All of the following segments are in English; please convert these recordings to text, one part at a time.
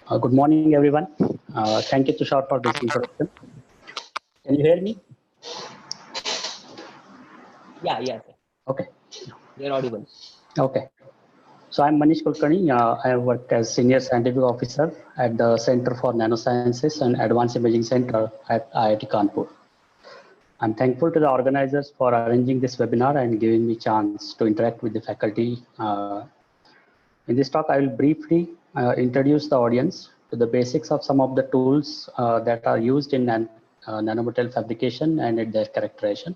Good morning, everyone. Thank you, Tushar, for this introduction. Can you hear me? Yeah, Okay. you're audible. Okay. So I'm Manish Kulkarni. I work as Senior Scientific Officer at the Center for Nanosciences and Advanced Imaging Center at IIT Kanpur. I'm thankful to the organizers for arranging this webinar and giving me chance to interact with the faculty. In this talk, I will briefly introduce the audience to the basics of some of the tools that are used in nanomaterial fabrication and their characterization.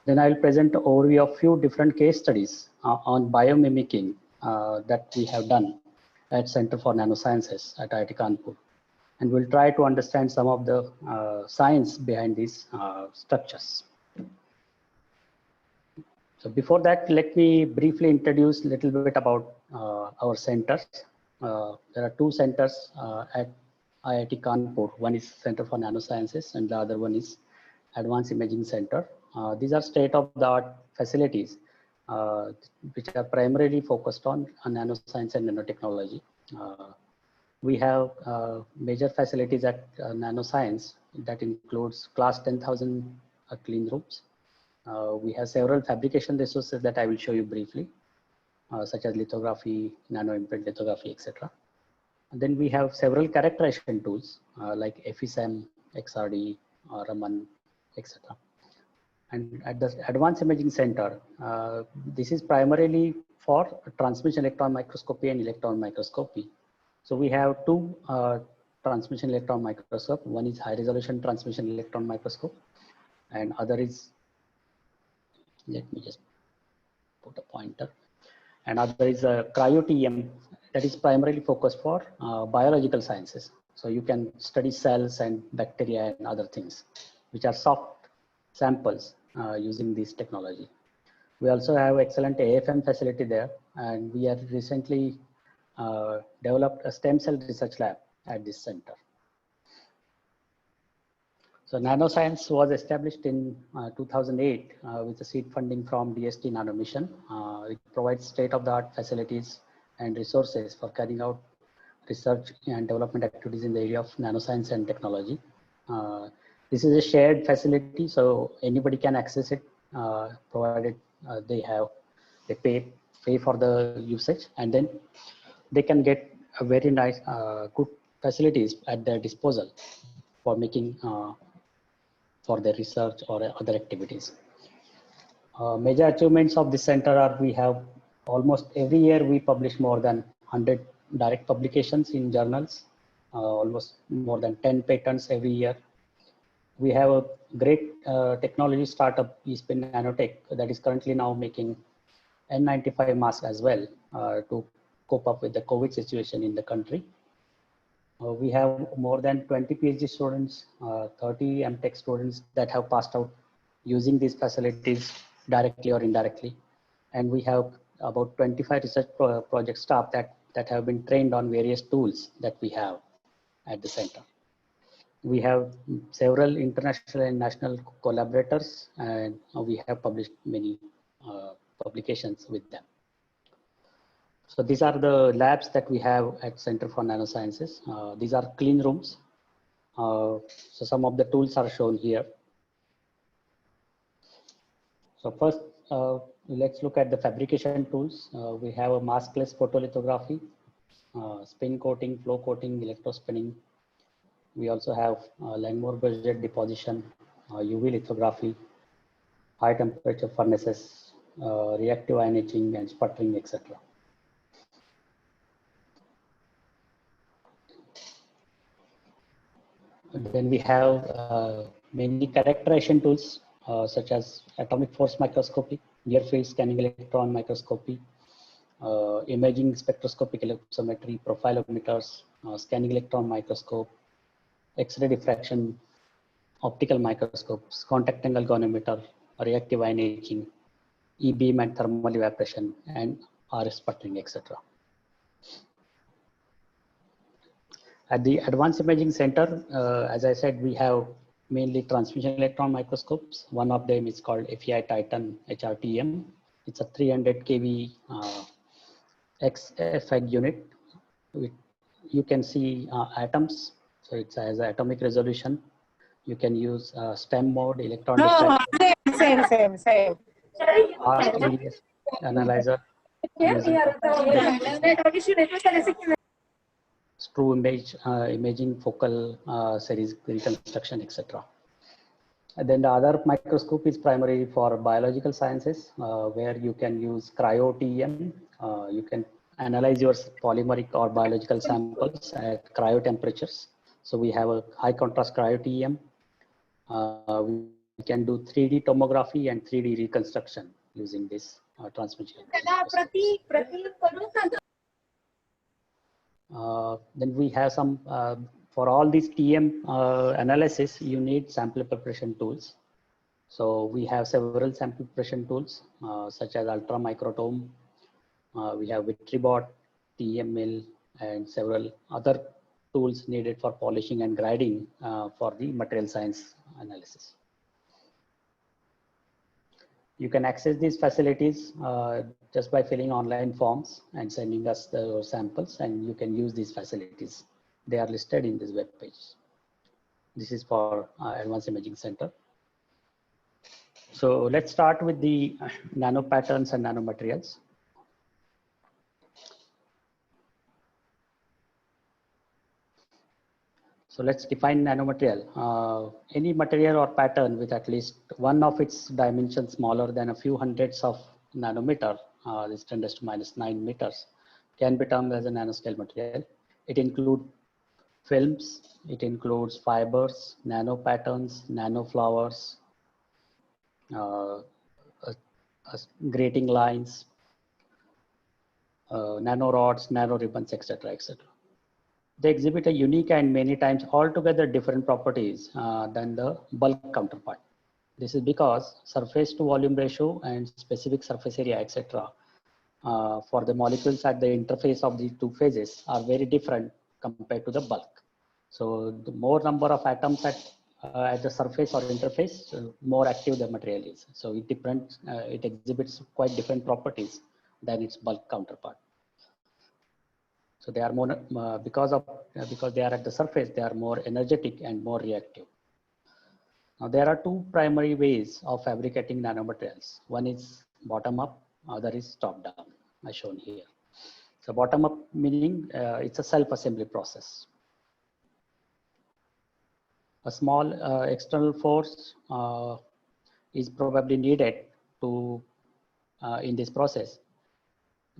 Then I will present an overview of few different case studies on biomimicking that we have done at Center for Nanosciences at IIT Kanpur. And we'll try to understand some of the science behind these structures. So before that, let me briefly introduce a little bit about our centers. There are two centers at IIT Kanpur. One is Center for Nanosciences and the other one is Advanced Imaging Center. These are state-of-the-art facilities which are primarily focused on nanoscience and nanotechnology. We have major facilities at nanoscience that includes class 10,000 clean rooms. We have several fabrication resources that I will show you briefly, such as lithography, nano imprint lithography, etc. And then we have several characterization tools like FESM, XRD, Raman, etc. And at the Advanced Imaging Center, this is primarily for transmission electron microscopy and electron microscopy. So we have two transmission electron microscope. One is high resolution transmission electron microscope, and other is, let me just put a pointer. And other is a cryo-TEM that is primarily focused for biological sciences. So you can study cells and bacteria and other things, which are soft samples using this technology. We also have excellent AFM facility there, and we have recently developed a stem cell research lab at this center. So Nanoscience was established in 2008 with the seed funding from DST Nano Mission. It provides state-of-the-art facilities and resources for carrying out research and development activities in the area of nanoscience and technology. This is a shared facility, so anybody can access it, provided they pay for the usage, and then they can get a very nice, good facilities at their disposal for making for their research or other activities. Major achievements of this center are we have almost every year we publish more than 100 direct publications in journals, almost more than 10 patents every year. We have a great technology startup, eSpin Nanotech, that is currently now making N95 masks as well to cope up with the COVID situation in the country. We have more than 20 PhD students, 30 MTech students that have passed out using these facilities directly or indirectly. And we have about 25 research project staff that have been trained on various tools that we have at the center. We have several international and national collaborators, and we have published many publications with them. So these are the labs that we have at Center for Nanosciences. These are clean rooms. So some of the tools are shown here. So first, let's look at the fabrication tools. We have a maskless photolithography, spin coating, flow coating, electrospinning. We also have Langmuir brush jet deposition, UV lithography, high temperature furnaces, reactive ion etching and sputtering, etc. Then we have many characterization tools such as atomic force microscopy, near field scanning electron microscopy, imaging spectroscopic ellipsometry, profilometers, scanning electron microscope, X-ray diffraction, optical microscopes, contact angle gonimeter, reactive ion etching, E-beam and thermal evaporation, and RF sputtering, etc. At the Advanced Imaging Center, as I said, we have mainly transmission electron microscopes. One of them is called FEI Titan HRTM. It's a 300 kV XFEG unit. you can see atoms. So it's as atomic resolution. You can use STEM mode, electron No, detector, same. fast VDS analyzer using true imaging, focal series reconstruction, etc. And then the other microscope is primarily for biological sciences, where you can use cryo-TEM. You can analyze your polymeric or biological samples at cryo temperatures. So we have a high contrast cryo-TEM. We can do 3D tomography and 3D reconstruction using this transmission. Then we have some, for all these TM analysis, you need sample preparation tools. So we have several sample preparation tools, such as Ultra Microtome. We have Vitribot, TM Mill, and several other tools needed for polishing and grading for the material science analysis. You can access these facilities just by filling online forms and sending us the samples, and you can use these facilities. They are listed in this web page. This is for Advanced Imaging Center. So let's start with the nano patterns and nanomaterials. So let's define nanomaterial. Any material or pattern with at least one of its dimensions smaller than a few hundreds of nanometer, this 10⁻⁹ meters, can be termed as a nanoscale material. It includes films, it includes fibers, nano patterns, nano flowers, grating lines, nano rods, nano ribbons, etc., etc. They exhibit a unique and many times altogether different properties than the bulk counterpart. This is because surface to volume ratio and specific surface area, etc., for the molecules at the interface of these two phases are very different compared to the bulk. So the more number of atoms at the surface or interface, more active the material is. So it exhibits quite different properties than its bulk counterpart. So they are more, because they are at the surface, they are more energetic and more reactive. Now there are two primary ways of fabricating nanomaterials. One is bottom up, other is top down, as shown here. So bottom up meaning it's a self-assembly process. A small external force is probably needed to in this process.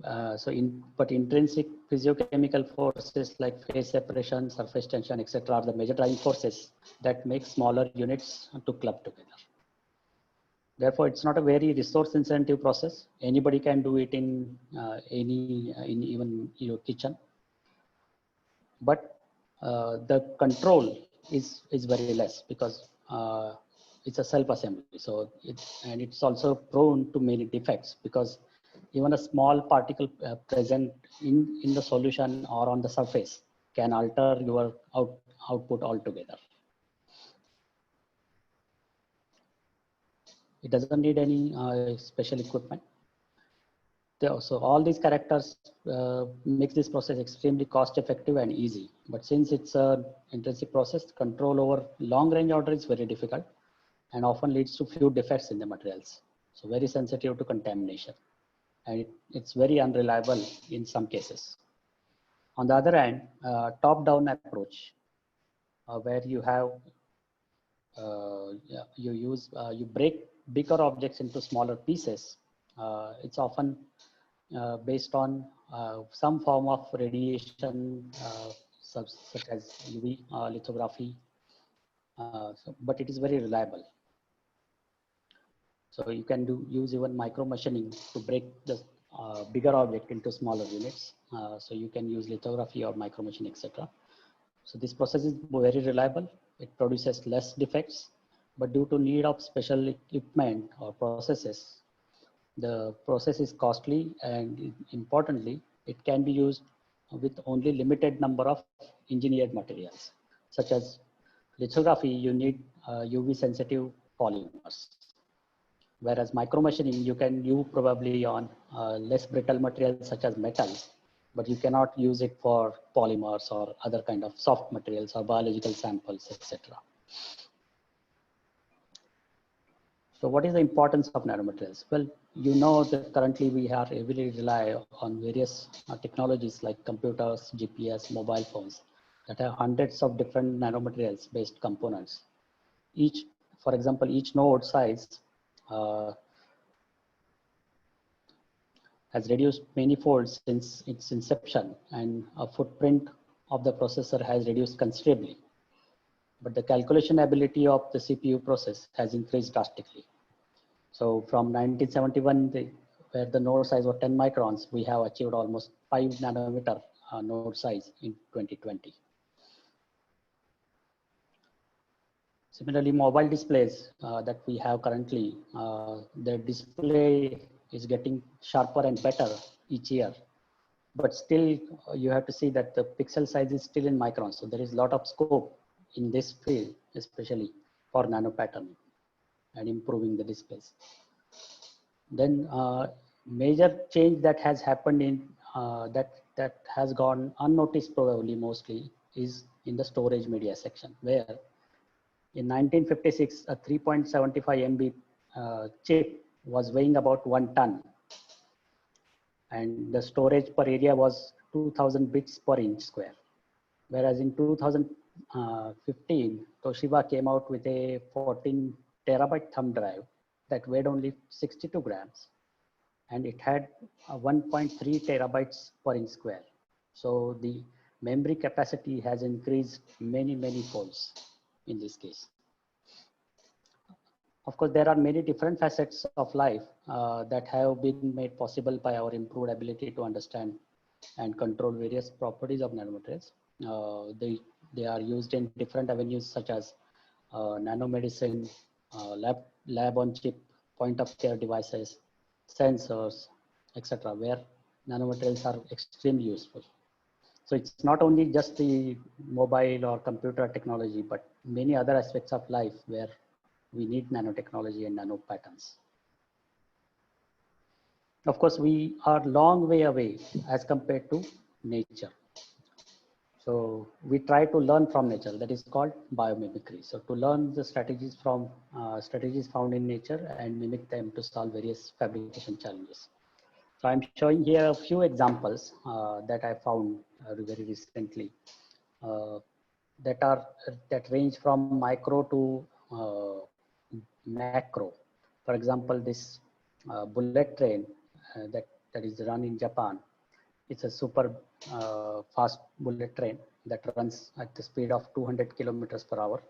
But intrinsic physiochemical forces like phase separation, surface tension, etc., are the major driving forces that make smaller units to club together. Therefore, it's not a very resource intensive process. Anybody can do it in even your kitchen. But the control is very less because it's a self-assembly. So it's also prone to many defects because even a small particle present in the solution or on the surface can alter your output altogether. It doesn't need any special equipment. So all these characters makes this process extremely cost effective and easy. But since it's an intrinsic process, control over long range order is very difficult and often leads to few defects in the materials. So very sensitive to contamination. And it's very unreliable in some cases. On the other hand, top-down approach, where you have you break bigger objects into smaller pieces. It's often based on some form of radiation, such as UV lithography, but it is very reliable. So you can use even micro machining to break the bigger object into smaller units. So you can use lithography or micro machine, etc. So this process is very reliable. It produces less defects, but due to need of special equipment or processes, the process is costly, and importantly, it can be used with only limited number of engineered materials, such as lithography. You need UV sensitive polymers. Whereas micromachining, you can use probably on less brittle materials such as metals, but you cannot use it for polymers or other kind of soft materials or biological samples, etc. So what is the importance of nanomaterials? Well, you know that currently we are heavily rely on various technologies like computers, GPS, mobile phones that have hundreds of different nanomaterials based components. Each, for example, each node size uh, has reduced many folds since its inception, and a footprint of the processor has reduced considerably. But the calculation ability of the CPU process has increased drastically. So from 1971, where the node size was 10 microns, we have achieved almost 5 nanometer node size in 2020. Similarly, mobile displays that we have currently, the display is getting sharper and better each year. But still, you have to see that the pixel size is still in microns. So there is a lot of scope in this field, especially for nano patterning and improving the displays. Then major change that has happened in that has gone unnoticed probably mostly is in the storage media section, where in 1956 a 3.75 MB chip was weighing about 1 ton, and the storage per area was 2000 bits per inch square. Whereas in 2015, Toshiba came out with a 14 terabyte thumb drive that weighed only 62 grams, and it had 1.3 terabytes per inch square. So the memory capacity has increased many folds in this case. Of course, there are many different facets of life that have been made possible by our improved ability to understand and control various properties of nanomaterials. They are used in different avenues such as nanomedicine, lab on chip, point of care devices, sensors, etc., where nanomaterials are extremely useful. So it's not only just the mobile or computer technology, but many other aspects of life where we need nanotechnology and nano patterns. Of course, we are long way away as compared to nature. So we try to learn from nature. That is called biomimicry. So to learn the strategies from strategies found in nature and mimic them to solve various fabrication challenges. So I'm showing here a few examples that I found very recently that range from micro to macro. For example, this bullet train that is run in Japan. It's a super fast bullet train that runs at the speed of 200 kilometers per hour.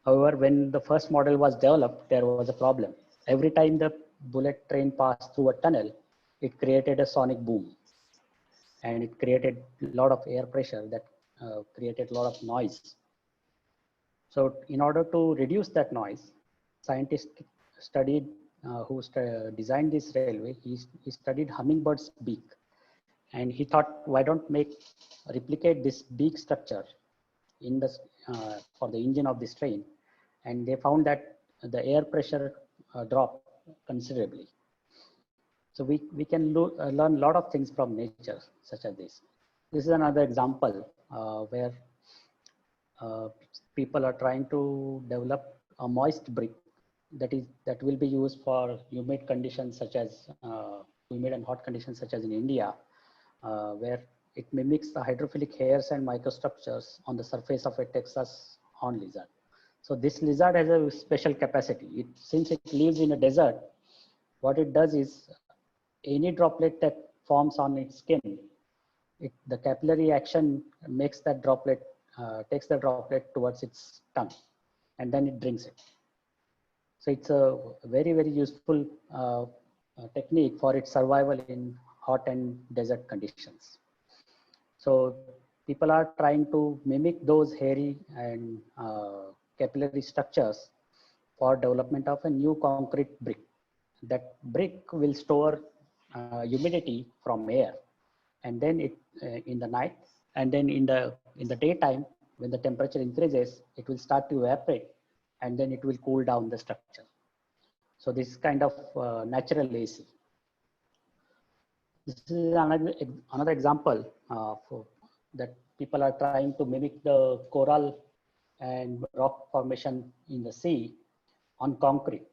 However, when the first model was developed, there was a problem. Every time the bullet train passed through a tunnel, it created a sonic boom, and it created a lot of air pressure that created a lot of noise. So in order to reduce that noise, scientists studied designed this railway. He studied hummingbird's beak, and he thought, why don't replicate this beak structure in the for the engine of this train, and they found that the air pressure dropped considerably. So we can learn a lot of things from nature, such as this. This is another example where people are trying to develop a moist brick that will be used for humid conditions such as humid and hot conditions such as in India, where it mimics the hydrophilic hairs and microstructures on the surface of a Texas horned lizard. So this lizard has a special capacity. Since it lives in a desert, what it does is any droplet that forms on its skin, the capillary action makes that droplet, takes the droplet towards its tongue, and then it drinks it. So it's a very useful technique for its survival in hot and desert conditions. So people are trying to mimic those hairy and capillary structures for development of a new concrete brick. That brick will store humidity from air, and then in the night, and then in the daytime, when the temperature increases, it will start to evaporate, and then it will cool down the structure. So this is kind of natural AC. This is another example that people are trying to mimic the coral and rock formation in the sea on concrete.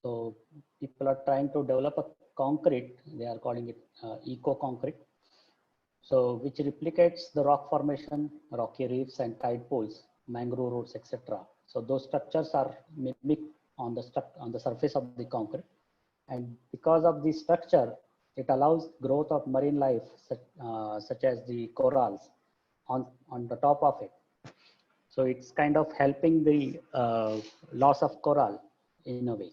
So people are trying to develop a concrete, they are calling it eco concrete. So which replicates the rock formation, rocky reefs and tide pools, mangrove roots, etc. So those structures are mimicked on the surface of the concrete. And because of this structure, it allows growth of marine life, such as the corals on the top of it. So it's kind of helping the loss of coral in a way.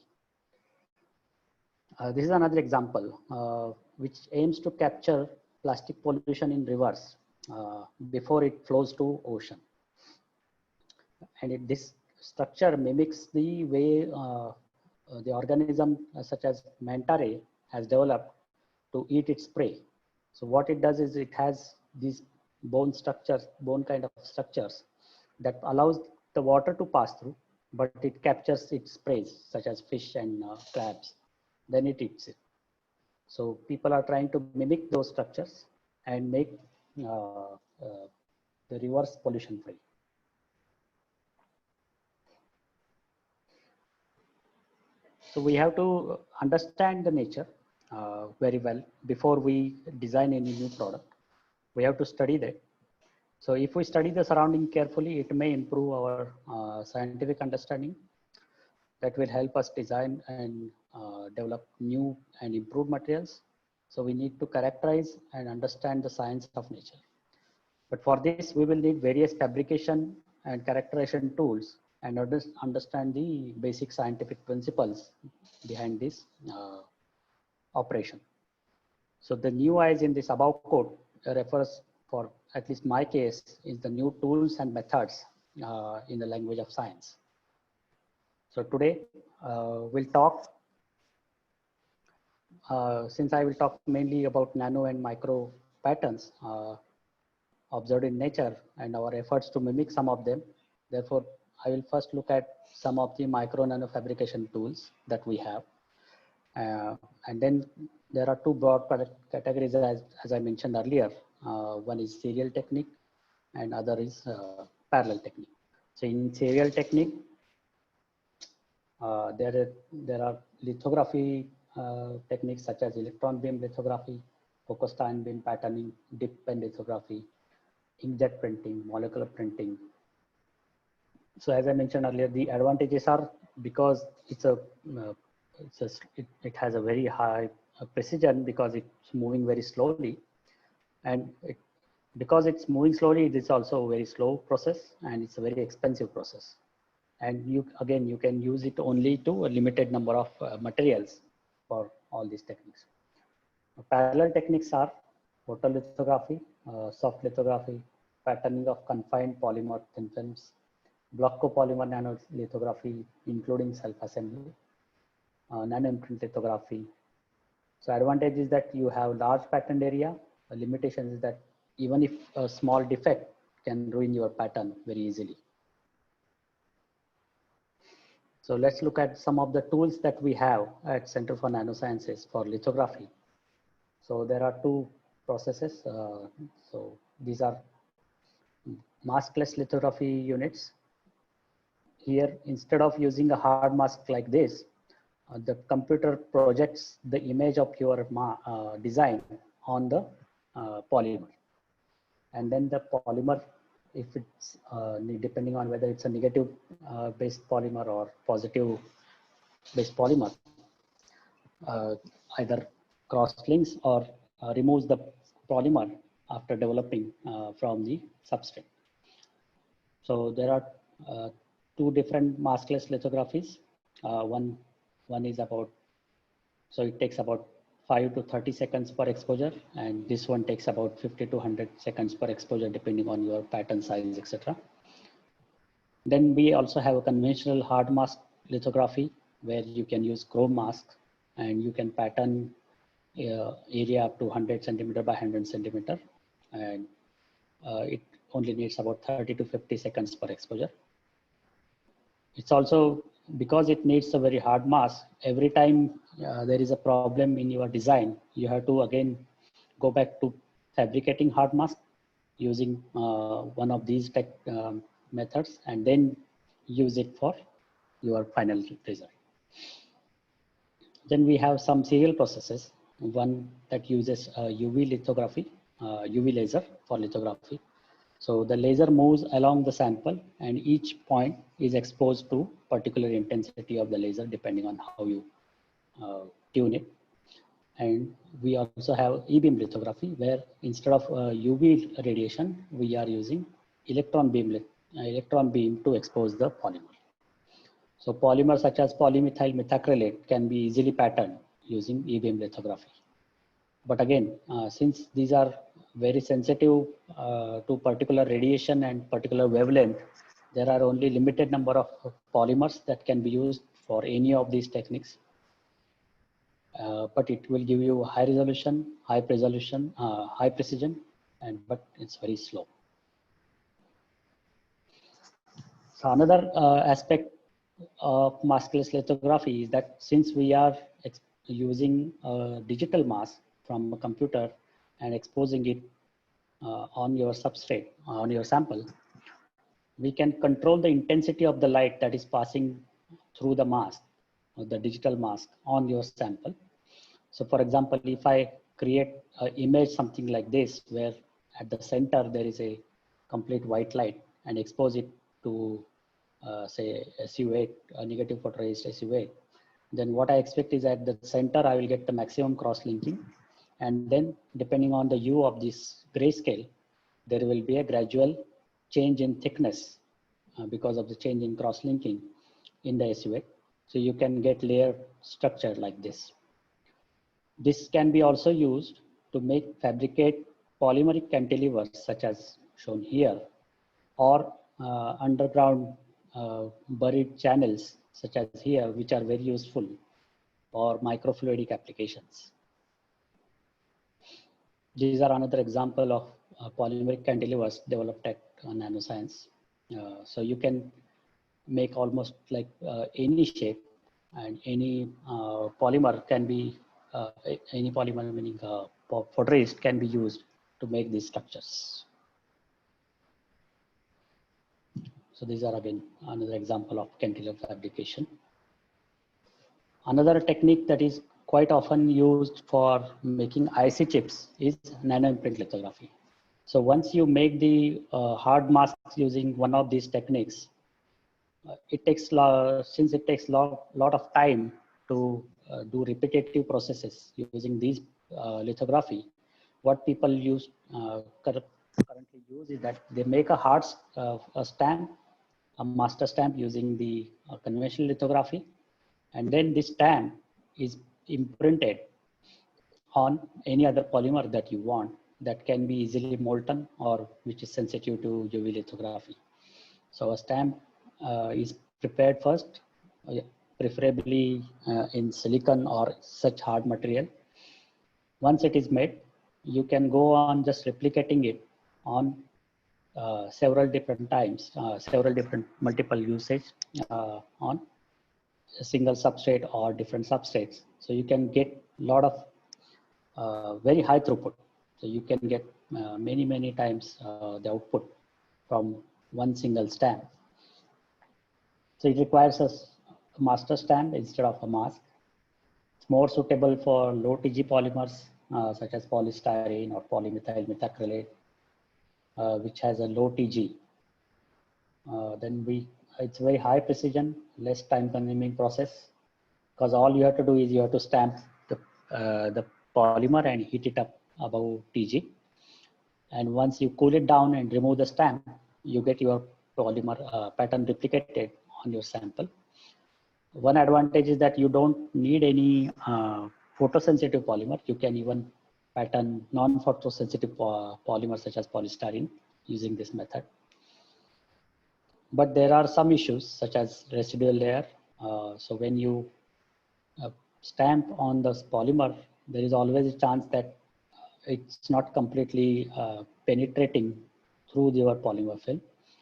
This is another example which aims to capture plastic pollution in rivers before it flows to ocean. And this structure mimics the way the organism such as manta ray has developed to eat its prey. So what it does is it has these bone kind of structures that allows the water to pass through, but it captures its prey such as fish and crabs, then it eats it. So people are trying to mimic those structures and make the rivers pollution free. So we have to understand the nature very well before we design any new product. We have to study that. So if we study the surrounding carefully, it may improve our scientific understanding that will help us design and develop new and improved materials. So we need to characterize and understand the science of nature. But for this, we will need various fabrication and characterization tools and understand the basic scientific principles behind this operation. So the new eyes in this above code refers, for at least my case, is the new tools and methods in the language of science. So today we'll talk, since I will talk mainly about nano and micro patterns observed in nature and our efforts to mimic some of them. Therefore, I will first look at some of the micro nano fabrication tools that we have. And then there are two broad categories as I mentioned earlier. One is serial technique and other is parallel technique. So in serial technique, there are lithography techniques such as electron beam lithography, focused ion beam patterning, dip pen lithography, inkjet printing, molecular printing. So as I mentioned earlier, the advantages are because it has a very high precision because it's moving very slowly, and because it's moving slowly, it is also a very slow process and it's a very expensive process. And you can use it only to a limited number of materials for all these techniques. Parallel techniques are photolithography, soft lithography, patterning of confined polymer thin films, block copolymer nanolithography, including self-assembly, nanoimprint lithography. So advantage is that you have large pattern area. The limitation is that even if a small defect can ruin your pattern very easily. So let's look at some of the tools that we have at Center for Nanosciences for lithography. So there are two processes. So these are maskless lithography units. Here, instead of using a hard mask like this, the computer projects the image of your design on the polymer. And then the polymer, if it's depending on whether it's a negative based polymer or positive based polymer, either cross-links or removes the polymer after developing from the substrate. So there are two different maskless lithographies. One is about, so it takes about 5 to 30 seconds per exposure, and this one takes about 50 to 100 seconds per exposure depending on your pattern size, etc. Then we also have a conventional hard mask lithography where you can use chrome mask and you can pattern area up to 100 centimeter by 100 centimeter, and it only needs about 30 to 50 seconds per exposure. It's also, because it needs a very hard mask, every time there is a problem in your design, you have to again go back to fabricating hard mask using one of these methods, and then use it for your final result. Then we have some serial processes. One that uses UV lithography, UV laser for lithography. So the laser moves along the sample, and each point is exposed to particular intensity of the laser depending on how you tune it. And we also have E-beam lithography, where instead of UV radiation, we are using electron beam to expose the polymer. So polymers such as polymethyl methacrylate can be easily patterned using E-beam lithography. But again, since these are very sensitive to particular radiation and particular wavelength, there are only limited number of polymers that can be used for any of these techniques. But it will give you high resolution, high precision, but it's very slow. So another aspect of maskless lithography is that since we are using a digital mask from a computer and exposing it on your substrate, on your sample, we can control the intensity of the light that is passing through the mask, or the digital mask, on your sample. So for example, if I create an image something like this, where at the center there is a complete white light, and expose it to say SU8, a negative photoresist SU8, then what I expect is at the center I will get the maximum cross-linking, and then depending on the hue of this grayscale, there will be a gradual change in thickness because of the change in cross-linking in the SU8. So you can get layered structure like this. This can be also used to fabricate polymeric cantilevers such as shown here, or underground buried channels such as here, which are very useful for microfluidic applications. These are another example of polymeric cantilevers developed at Nanoscience. So you can make almost like any shape, and any polymer can be, any polymer meaning photoresist can be used to make these structures. So these are again another example of cantilever fabrication. Another technique that is quite often used for making IC chips is nanoimprint lithography. So once you make the hard masks using one of these techniques, it takes since it takes lot of time to do repetitive processes using these lithography. What people currently use is that they make a hard stamp, a master stamp using the conventional lithography, and then this stamp is imprinted on any other polymer that you want, that can be easily molten or which is sensitive to UV lithography. So a stamp is prepared first, preferably in silicon or such hard material. Once it is made, you can go on just replicating it on several different times, multiple usage on a single substrate or different substrates. So you can get a lot of very high throughput. So you can get many times the output from one single stamp. So it requires a master stamp instead of a mask. It's more suitable for low TG polymers such as polystyrene or polymethyl methacrylate, which has a low TG. It's very high precision, less time consuming process, because all you have to do is you have to stamp the polymer and heat it up above TG. And once you cool it down and remove the stamp, you get your polymer pattern replicated on your sample. One advantage is that you don't need any photosensitive polymer. You can even pattern non-photosensitive polymers such as polystyrene using this method. But there are some issues such as residual layer. So when you stamp on this polymer, there is always a chance that it's not completely penetrating through your polymer film.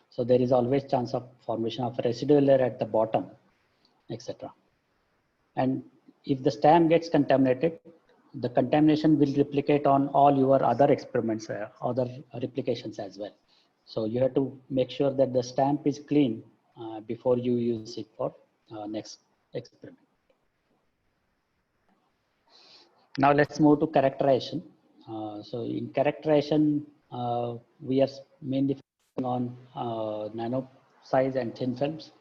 So there is always chance of formation of a residual layer at the bottom, etc. And if the stamp gets contaminated, the contamination will replicate on all your other experiments, other replications as well. So you have to make sure that the stamp is clean before you use it for next experiment. Now let's move to characterization. So in characterization, we are mainly focusing on nano size and thin films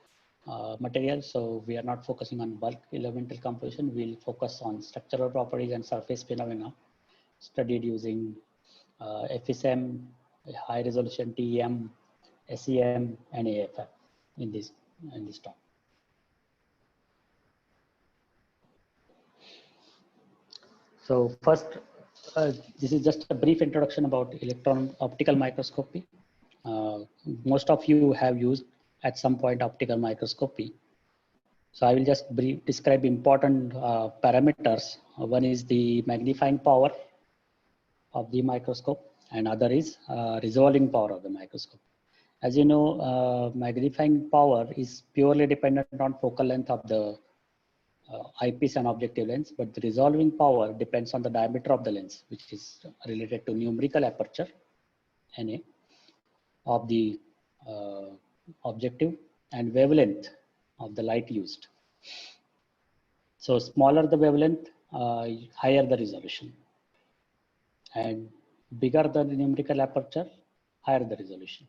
materials. So we are not focusing on bulk elemental composition. We'll focus on structural properties and surface phenomena studied using FSM, high resolution TEM, SEM, and AFM in this talk. So first, this is just a brief introduction about electron optical microscopy. Most of you have used at some point optical microscopy. So I will just describe important parameters. One is the magnifying power of the microscope, and other is resolving power of the microscope. As you know, magnifying power is purely dependent on focal length of the eyepiece and objective lens, but the resolving power depends on the diameter of the lens, which is related to numerical aperture, NA, of the objective and wavelength of the light used. So smaller the wavelength, higher the resolution, and bigger the numerical aperture, higher the resolution.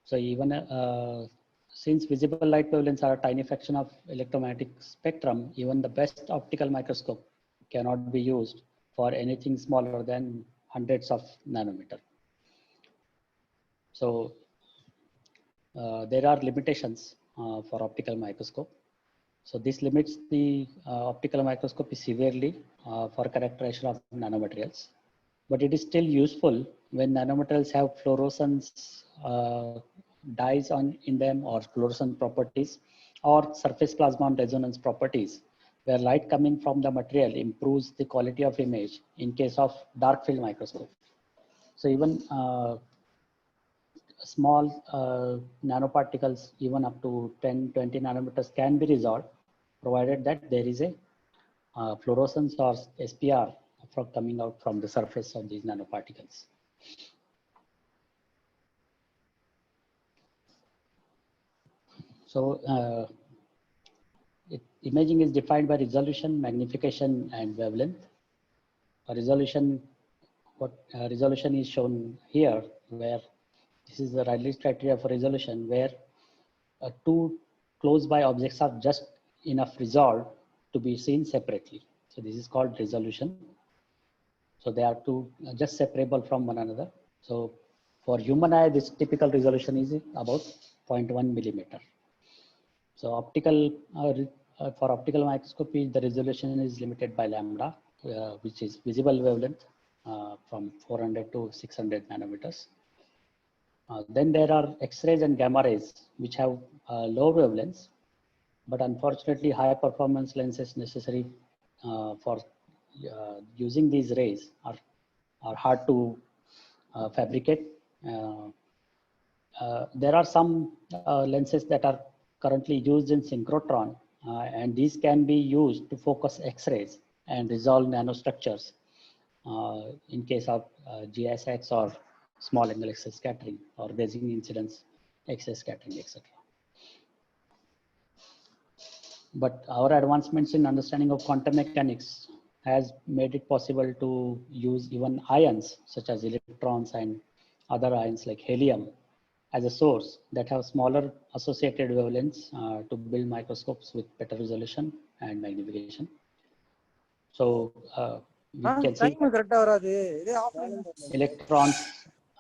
So even since visible light wavelengths are a tiny fraction of electromagnetic spectrum, even the best optical microscope cannot be used for anything smaller than hundreds of nanometer. So there are limitations for optical microscope. So this limits the optical microscopy severely for characterization of nanomaterials. But it is still useful when nanomaterials have fluorescence dyes in them, or fluorescent properties, or surface plasmon resonance properties, where light coming from the material improves the quality of image in case of dark field microscope. So even small nanoparticles, even up to 10-20 nanometers, can be resolved, provided that there is a fluorescence or SPR coming out from the surface of these nanoparticles. So imaging is defined by resolution, magnification, and wavelength. Resolution is shown here, where this is the Rayleigh's criteria for resolution, where two close by objects are just enough resolved to be seen separately. So this is called resolution. So they are two just separable from one another. So for human eye, this typical resolution is about 0.1 millimeter. So for optical microscopy, the resolution is limited by lambda, which is visible wavelength from 400 to 600 nanometers. Then there are X-rays and gamma rays, which have low wavelengths, but unfortunately high performance lenses necessary for using these rays are hard to fabricate. There are some lenses that are currently used in synchrotron, and these can be used to focus X-rays and resolve nanostructures in case of GSX or small angle X-ray scattering or Basing incidence X-ray scattering, etc. But our advancements in understanding of quantum mechanics has made it possible to use even ions such as electrons and other ions like helium as a source that have smaller associated wavelengths to build microscopes with better resolution and magnification. So we can see electrons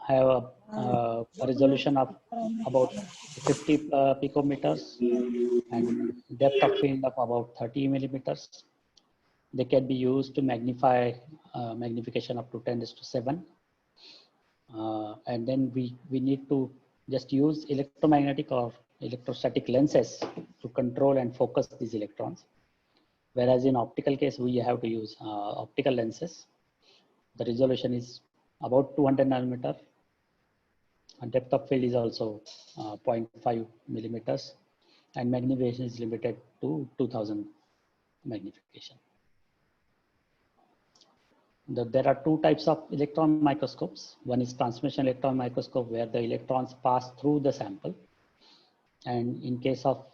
have a resolution of about 50 picometers and depth of field of about 30 millimeters. They can be used to magnify magnification up to 10⁷. And then we need to just use electromagnetic or electrostatic lenses to control and focus these electrons. Whereas in optical case, we have to use optical lenses. The resolution is about 200 nanometer. And depth of field is also 0.5 millimeters. and magnification is limited to 2000 magnification. There are two types of electron microscopes. One is transmission electron microscope, where the electrons pass through the sample. And in case of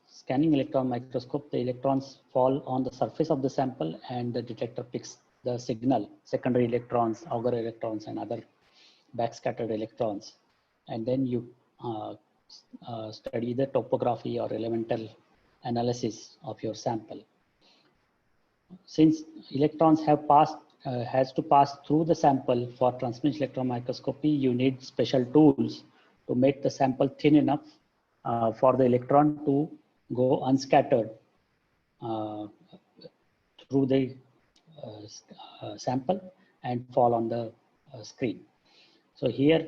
scanning electron microscope, the electrons fall on the surface of the sample and the detector picks the signal, secondary electrons, auger electrons, and other backscattered electrons. And then you study the topography or elemental analysis of your sample. Since electrons has to pass through the sample for transmission electron microscopy, you need special tools to make the sample thin enough for the electron to go unscattered through the sample and fall on the screen. So here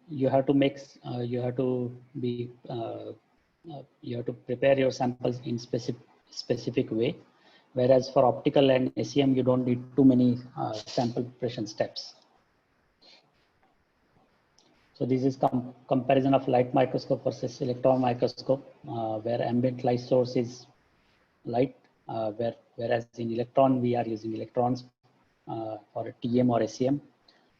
you have to make, you have to prepare your samples in specific way. Whereas for optical and SEM, you don't need too many sample preparation steps. So this is comparison of light microscope versus electron microscope, where ambient light source is light, whereas in electron we are using electrons for TM or SEM.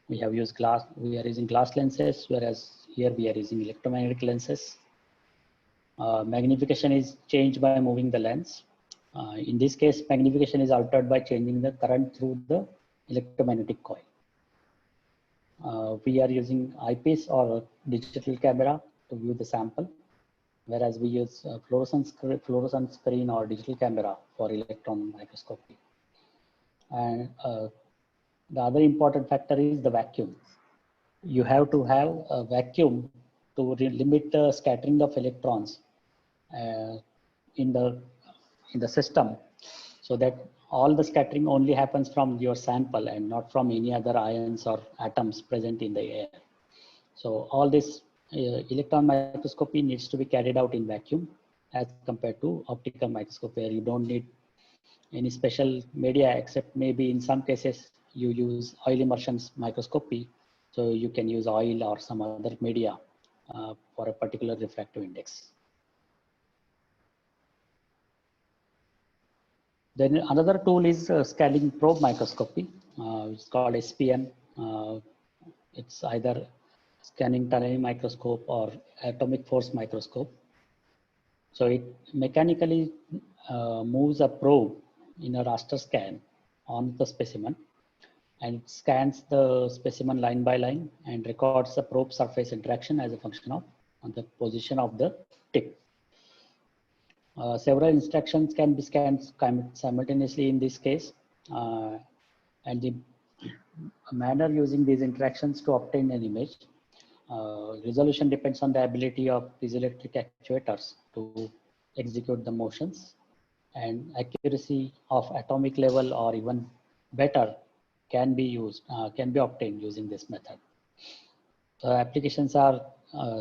We are using glass lenses, whereas here we are using electromagnetic lenses. Magnification is changed by moving the lens. In this case, magnification is altered by changing the current through the electromagnetic coil. We are using eyepiece or digital camera to view the sample, whereas we use fluorescent screen or digital camera for electron microscopy. And the other important factor is the vacuum. You have to have a vacuum to limit the scattering of electrons in the system, so that all the scattering only happens from your sample and not from any other ions or atoms present in the air. So all this electron microscopy needs to be carried out in vacuum as compared to optical microscope, where you don't need any special media, except maybe in some cases you use oil immersion microscopy. So you can use oil or some other media for a particular refractive index. Then another tool is scanning probe microscopy. It's called SPM. It's either scanning tunneling microscope or atomic force microscope. So it mechanically moves a probe in a raster scan on the specimen, and it scans the specimen line by line and records the probe surface interaction as a function of the position of the tip. Several instructions can be scanned simultaneously in this case, and the manner using these interactions to obtain an image. Resolution depends on the ability of piezoelectric actuators to execute the motions, and accuracy of atomic level or even better can be obtained using this method. Applications are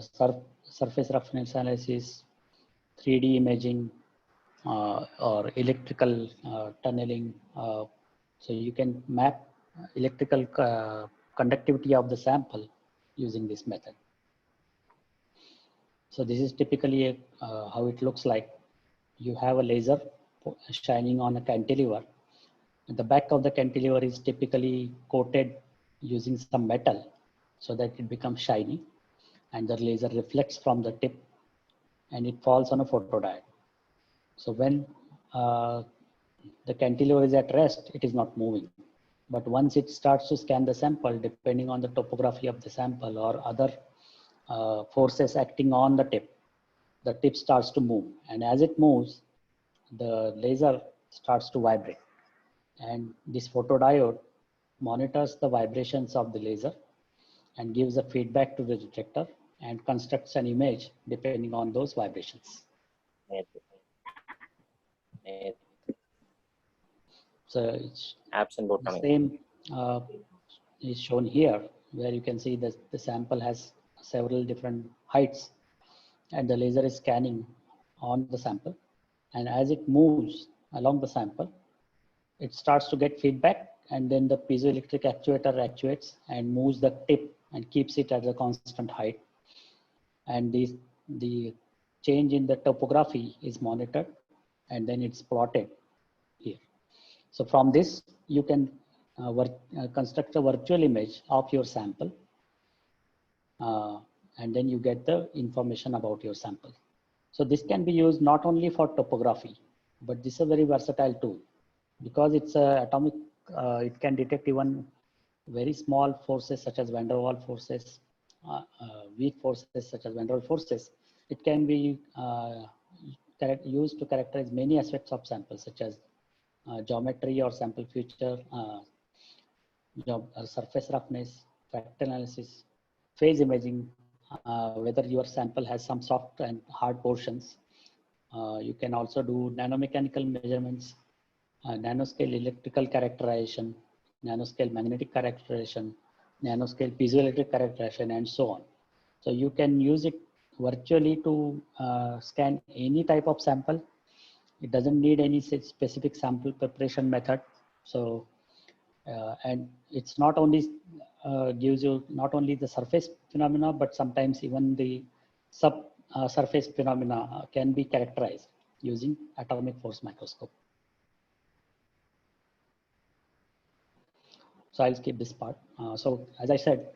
surface roughness analysis, 3D imaging, or electrical tunneling. So you can map electrical conductivity of the sample using this method. So this is typically how it looks like. You have a laser shining on a cantilever. The back of the cantilever is typically coated using some metal so that it becomes shiny, and the laser reflects from the tip and it falls on a photodiode. So when the cantilever is at rest, it is not moving. But once it starts to scan the sample, depending on the topography of the sample or other forces acting on the tip starts to move. And as it moves, the laser starts to vibrate. And this photodiode monitors the vibrations of the laser and gives a feedback to the detector and constructs an image depending on those vibrations. So it's the same is shown here, where you can see that the sample has several different heights and the laser is scanning on the sample. And as it moves along the sample, it starts to get feedback, and then the piezoelectric actuator actuates and moves the tip and keeps it at a constant height. And the change in the topography is monitored and then it's plotted here. So from this, you can construct a virtual image of your sample, and then you get the information about your sample. So this can be used not only for topography, but this is a very versatile tool because it's atomic. It can detect even very small forces such as van der Waals forces, weak forces such as van der Waals forces. It can be used to characterize many aspects of samples such as geometry or sample feature, surface roughness, fractal analysis, phase imaging, whether your sample has some soft and hard portions. You can also do nanomechanical measurements, nanoscale electrical characterization, nanoscale magnetic characterization, nanoscale piezoelectric characterization, and so on. So you can use it virtually to scan any type of sample. It doesn't need any specific sample preparation method. So, and it's not only gives you not only the surface phenomena, but sometimes even the surface phenomena can be characterized using atomic force microscope. So I'll skip this part. So as I said,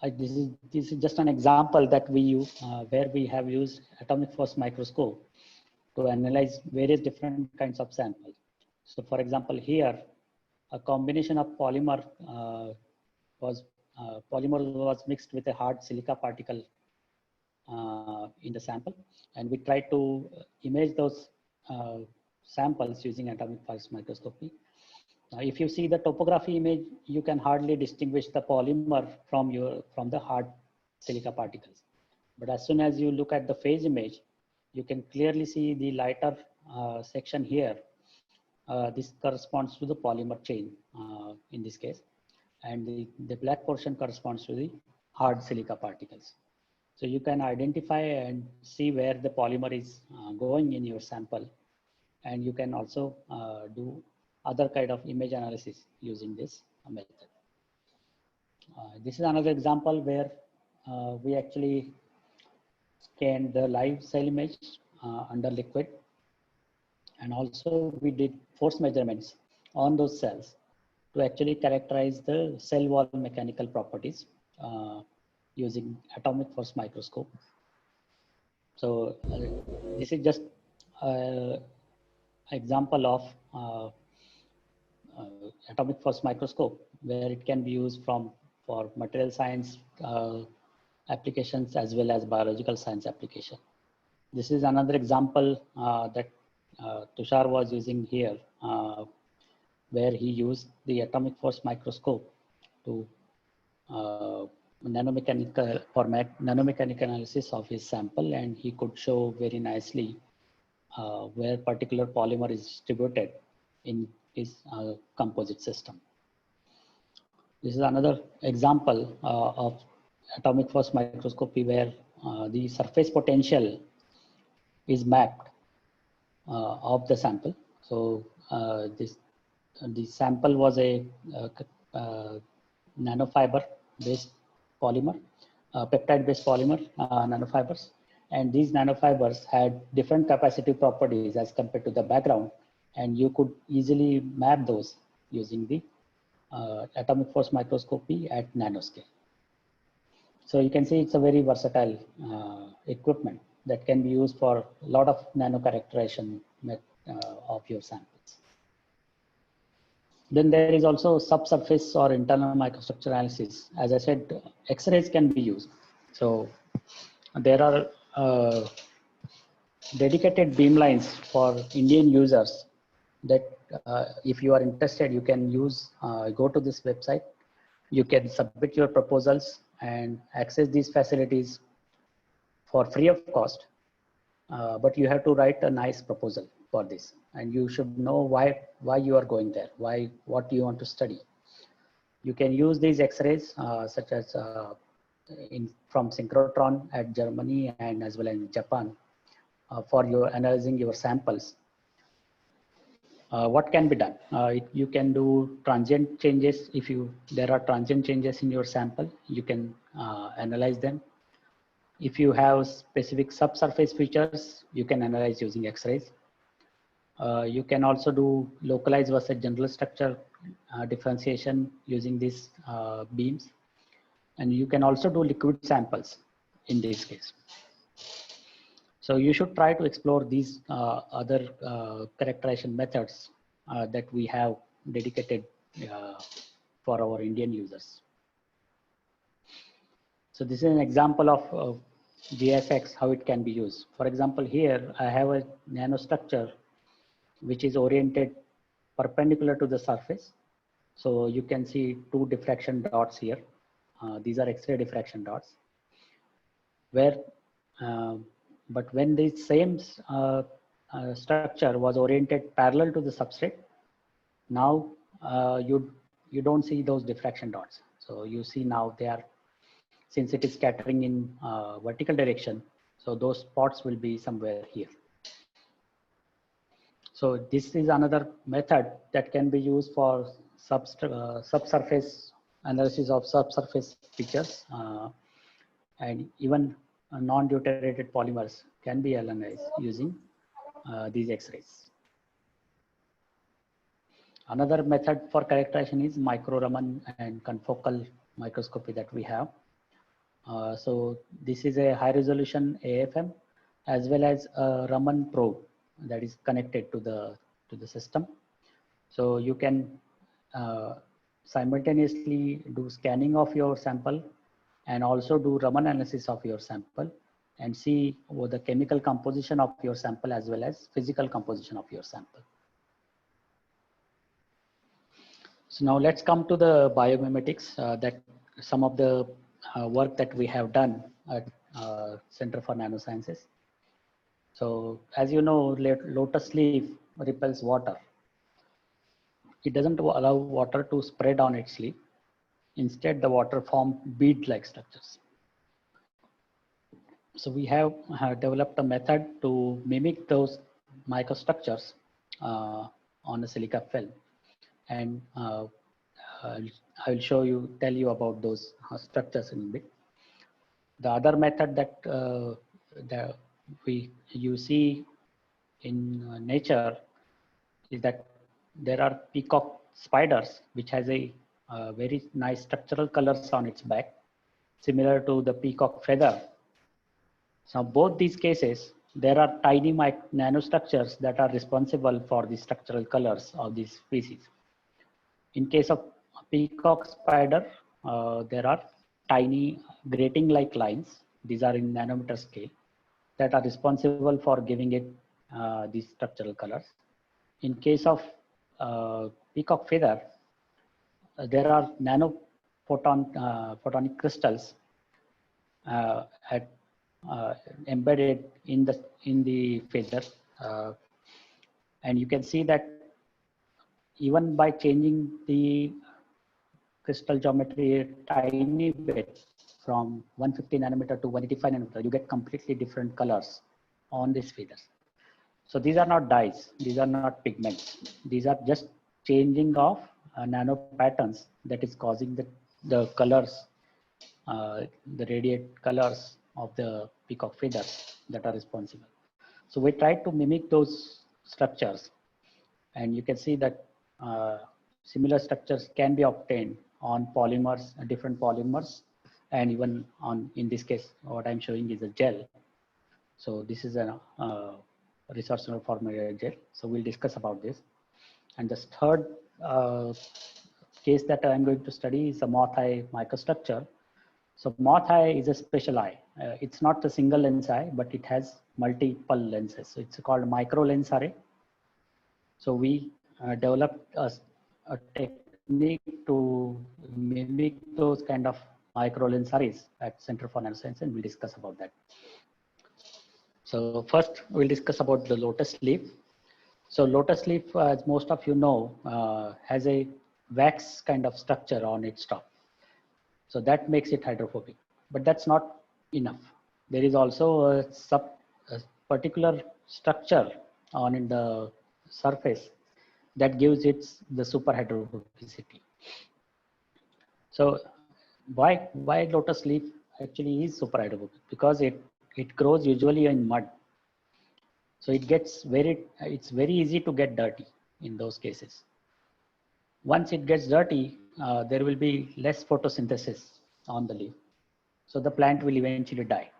this is just an example that we use where we have used atomic force microscope to analyze various different kinds of samples. So for example, here a combination of polymer was mixed with a hard silica particle in the sample, and we tried to image those samples using atomic force microscopy. If you see the topography image, you can hardly distinguish the polymer from the hard silica particles. But as soon as you look at the phase image, you can clearly see the lighter section here. This corresponds to the polymer chain in this case, and the black portion corresponds to the hard silica particles. So you can identify and see where the polymer is going in your sample, and you can also do other kind of image analysis using this method. This is another example where we actually scanned the live cell image under liquid, and also we did force measurements on those cells to actually characterize the cell wall mechanical properties using atomic force microscope. So this is just example of atomic force microscope where it can be used for material science applications as well as biological science application. This is another example that Tushar was using here, where he used the atomic force microscope to nanomechanical analysis of his sample, and he could show very nicely where particular polymer is distributed in his composite system. This is another example of atomic force microscopy where the surface potential is mapped of the sample. So the sample was a nanofiber based polymer, peptide based polymer nanofibers, and these nanofibers had different capacitive properties as compared to the background, and you could easily map those using the atomic force microscopy at nanoscale. So you can see it's a very versatile equipment that can be used for a lot of nano characterization of your samples. Then there is also subsurface or internal microstructure analysis. As I said, X-rays can be used. So there are dedicated beamlines for Indian users that if you are interested, you can use, go to this website. You can submit your proposals and access these facilities for free of cost. But you have to write a nice proposal for this, and you should know why you are going there, what you want to study. You can use these X-rays such as from synchrotron at Germany and as well as in Japan for your analyzing your samples. What can be done? You can do transient changes. If there are transient changes in your sample, you can analyze them. If you have specific subsurface features, you can analyze using X-rays. You can also do localized versus general structure differentiation using these beams. And you can also do liquid samples in this case. So you should try to explore these other characterization methods that we have dedicated for our Indian users. So this is an example of GFX, how it can be used. For example, here I have a nanostructure which is oriented perpendicular to the surface. So you can see two diffraction dots here. These are X-ray diffraction dots. But when the same structure was oriented parallel to the substrate, now you don't see those diffraction dots. So you see now they are, since it is scattering in vertical direction, so those spots will be somewhere here. So this is another method that can be used for subsurface analysis of subsurface features, and even non-deuterated polymers can be analyzed using these X-rays. Another method for characterization is micro-Raman and confocal microscopy that we have. So this is a high resolution AFM as well as a Raman probe that is connected to the system. So you can simultaneously do scanning of your sample and also do Raman analysis of your sample and see the chemical composition of your sample as well as physical composition of your sample. So now let's come to the biomimetics, that some of the work that we have done at Center for Nanosciences. So as you know, lotus leaf repels water. It doesn't allow water to spread on its leaf. Instead, the water forms bead-like structures. So we have developed a method to mimic those microstructures on a silica film. And I will tell you about those structures in a bit. The other method that you see in nature is that there are peacock spiders, which has a very nice structural colors on its back, similar to the peacock feather. So both these cases, there are tiny nanostructures that are responsible for the structural colors of these species. In case of peacock spider, there are tiny grating-like lines. These are in nanometer scale that are responsible for giving it these structural colors. In case of peacock feather, there are photonic crystals embedded in the feather, and you can see that even by changing the crystal geometry a tiny bit from 150 nanometer to 185 nanometer, you get completely different colors on these feathers. So these are not dyes, these are not pigments. These are just changing of nano patterns that is causing the colors, the radiate colors of the peacock feathers that are responsible. So we try to mimic those structures, and you can see that similar structures can be obtained on polymers, different polymers, and even on, in this case, what I'm showing is a gel. So this is a resorcinol formulated gel. So we'll discuss about this. And the third case that I'm going to study is a moth eye microstructure. So moth eye is a special eye. It's not a single lens eye, but it has multiple lenses. So it's called micro lens array. So we developed a technique to mimic those kind of micro lens arrays at Center for Nanoscience, and we'll discuss about that. So first we'll discuss about the lotus leaf. So lotus leaf, as most of you know, has a wax kind of structure on its top. So that makes it hydrophobic, but that's not enough. There is also a particular structure on the surface that gives it the super hydrophobicity. So why lotus leaf actually is superhydrophobic because it grows usually in mud. So it's very easy to get dirty in those cases. Once it gets dirty, there will be less photosynthesis on the leaf. So the plant will eventually die.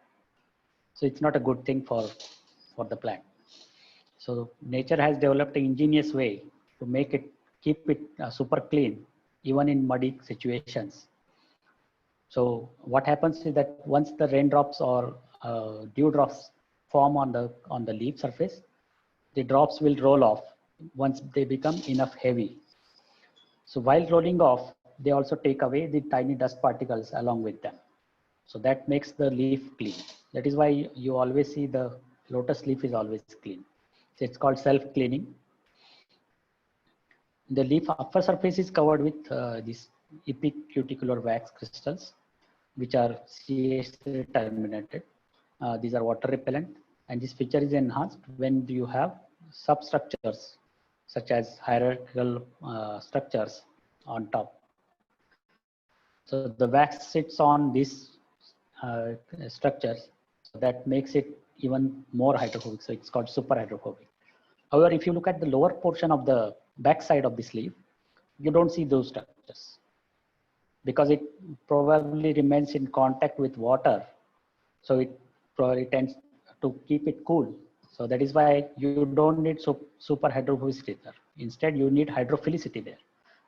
So it's not a good thing for the plant. So nature has developed an ingenious way to keep it super clean, even in muddy situations. So what happens is that once the raindrops or dewdrops form on the leaf surface, the drops will roll off once they become enough heavy. So while rolling off, they also take away the tiny dust particles along with them. So that makes the leaf clean. That is why you always see the lotus leaf is always clean. So it's called self-cleaning. The leaf upper surface is covered with these epicuticular wax crystals, which are CH3 terminated. These are water repellent, and this feature is enhanced when you have substructures such as hierarchical structures on top. So the wax sits on these structures, so that makes it even more hydrophobic. So it's called super hydrophobic. However, if you look at the lower portion of the back side of this leaf, you don't see those structures because it probably remains in contact with water. So it probably tends to keep it cool. So that is why you don't need super hydrophobicity there. Instead, you need hydrophilicity there.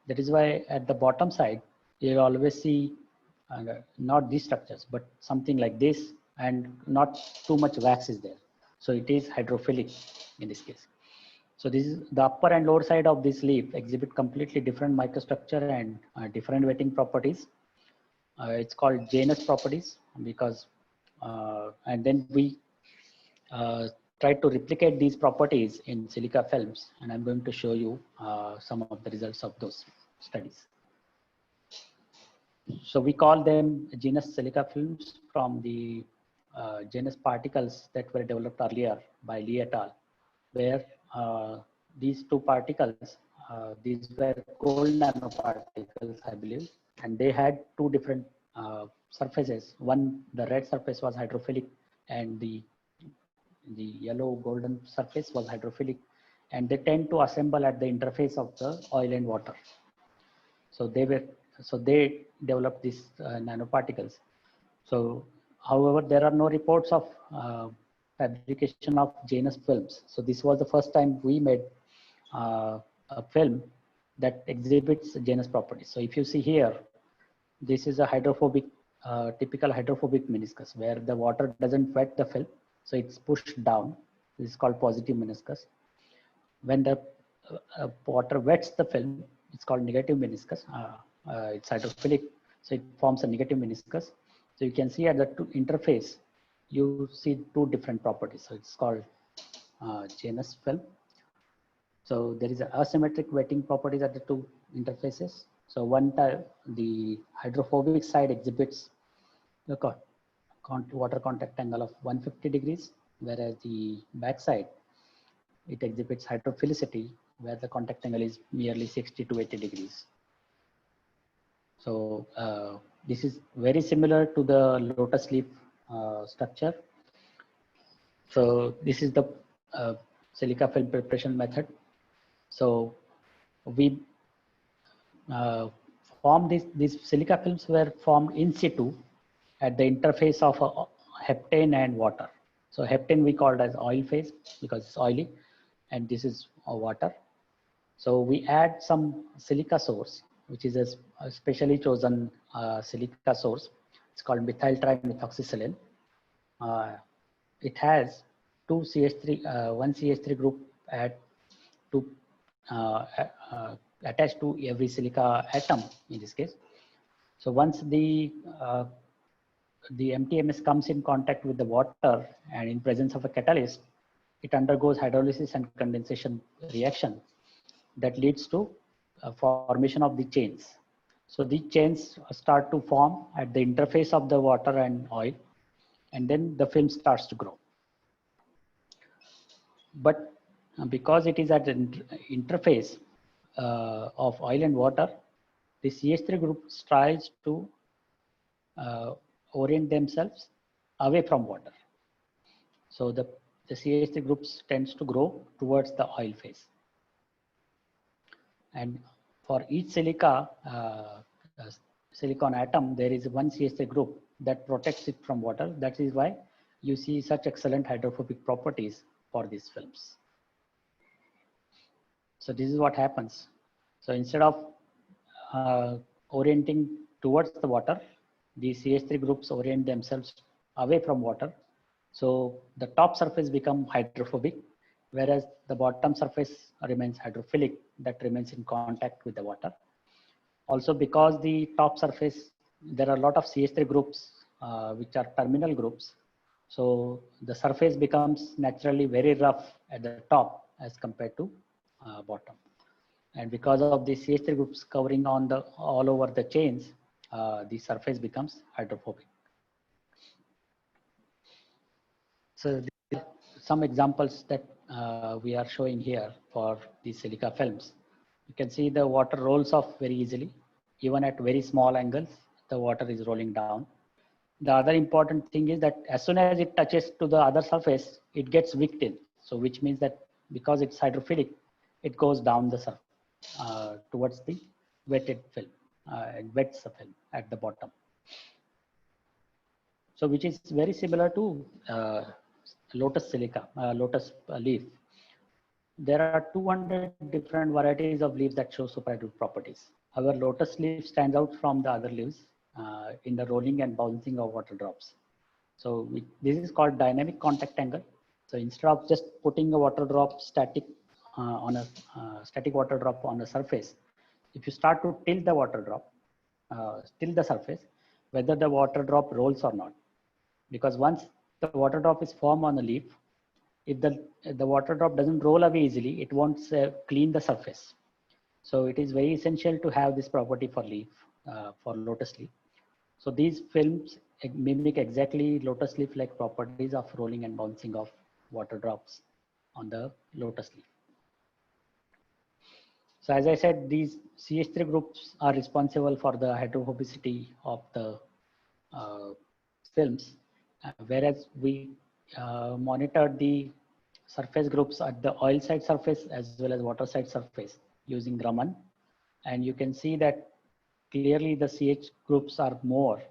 That is why at the bottom side, you'll always see not these structures, but something like this, and not too much wax is there. So it is hydrophilic in this case. So this is the upper and lower side of this leaf exhibit completely different microstructure and different wetting properties. It's called Janus properties because, and then we try to replicate these properties in silica films, and I'm going to show you some of the results of those studies. So we call them genus silica films from the genus particles that were developed earlier by Lee et al., where these two particles, these were gold nanoparticles, I believe, and they had two different surfaces. One, the red surface was hydrophilic, and the yellow golden surface was hydrophilic, and they tend to assemble at the interface of the oil and water. So they developed these nanoparticles. So, however, there are no reports of fabrication of Janus films. So this was the first time we made a film that exhibits Janus properties. So if you see here, this is a hydrophobic, typical hydrophobic meniscus where the water doesn't wet the film, so it's pushed down. This is called positive meniscus. When the water wets the film, it's called negative meniscus. It's hydrophilic, so it forms a negative meniscus. So you can see at the interface, you see two different properties. So it's called Janus film. So there is asymmetric wetting properties at the two interfaces. So one type, the hydrophobic side exhibits the water contact angle of 150 degrees, whereas the back side, it exhibits hydrophilicity, where the contact angle is merely 60 to 80 degrees. So this is very similar to the lotus leaf structure. So this is the silica film preparation method. So we formed these silica films were formed in situ at the interface of heptane and water. So heptane we called as oil phase because it's oily, and this is water. So we add some silica source, which is a specially chosen silica source. It's called methyl trimethoxysilane. It has two CH3, one CH3 group attached to every silica atom in this case. So once the MTMS comes in contact with the water and in presence of a catalyst, it undergoes hydrolysis and condensation reaction that leads to formation of the chains. So the chains start to form at the interface of the water and oil, and then the film starts to grow. But because it is at the interface of oil and water, the CH3 group tries to orient themselves away from water. So the CH3 groups tends to grow towards the oil phase. And for each silica, silicon atom, there is one CH3 group that protects it from water. That is why you see such excellent hydrophobic properties for these films. So this is what happens. So instead of orienting towards the water, the CH3 groups orient themselves away from water. So the top surface become hydrophobic, whereas the bottom surface remains hydrophilic, that remains in contact with the water. Also, because the top surface, there are a lot of CH3 groups, which are terminal groups. So the surface becomes naturally very rough at the top as compared to bottom. And because of the CH3 groups covering on the all over the chains, the surface becomes hydrophobic. So some examples that we are showing here for the silica films. You can see the water rolls off very easily. Even at very small angles, the water is rolling down. The other important thing is that as soon as it touches to the other surface, it gets wicked in. So which means that because it's hydrophilic, it goes down the surface towards the wetted film. It wets the film at the bottom. So which is very similar to lotus silica, lotus leaf. There are 200 different varieties of leaves that show superhydrophilic properties. Our lotus leaf stands out from the other leaves in the rolling and bouncing of water drops. So this is called dynamic contact angle. So instead of just putting a water drop static on a static water drop on the surface, if you start to tilt the water drop, tilt the surface, whether the water drop rolls or not. Because once the water drop is formed on the leaf, if the water drop doesn't roll away easily, it won't clean the surface. So it is very essential to have this property for leaf, for lotus leaf. So these films mimic exactly lotus leaf-like properties of rolling and bouncing of water drops on the lotus leaf. So as I said, these CH3 groups are responsible for the hydrophobicity of the films, whereas we monitored the surface groups at the oil side surface as well as water side surface using Raman. And you can see that clearly the CH groups are more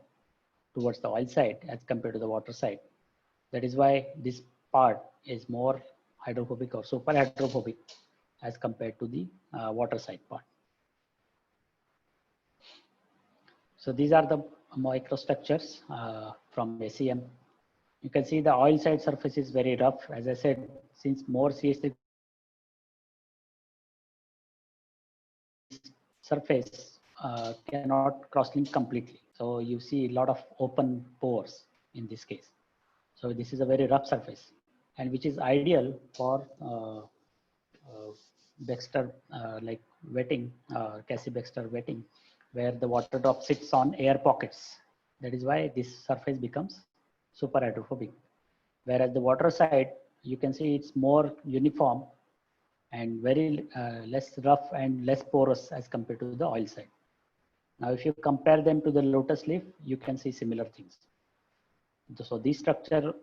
towards the oil side as compared to the water side. That is why this part is more hydrophobic or super hydrophobic as compared to the water side part. So these are the microstructures from SEM. You can see the oil side surface is very rough. As I said, since more CH3 surface cannot cross-link completely. So you see a lot of open pores in this case. So this is a very rough surface, and which is ideal for Baxter like wetting, Cassie-Baxter wetting, where the water drop sits on air pockets. That is why this surface becomes super hydrophobic. Whereas the water side, you can see it's more uniform and very less rough and less porous as compared to the oil side. Now, if you compare them to the lotus leaf, you can see similar things. So these structures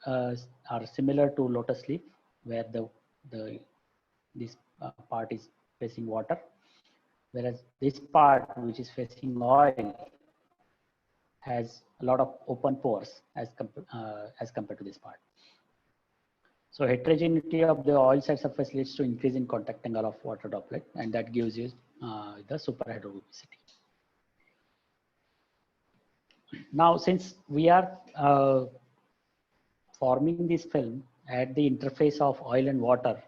are similar to lotus leaf, where this part is facing water, whereas this part, which is facing oil, has a lot of open pores as compared to this part. So heterogeneity of the oil side surface leads to increase in contact angle of water droplet, and that gives you the super hydrophobicity. Now, since we are forming this film at the interface of oil and water,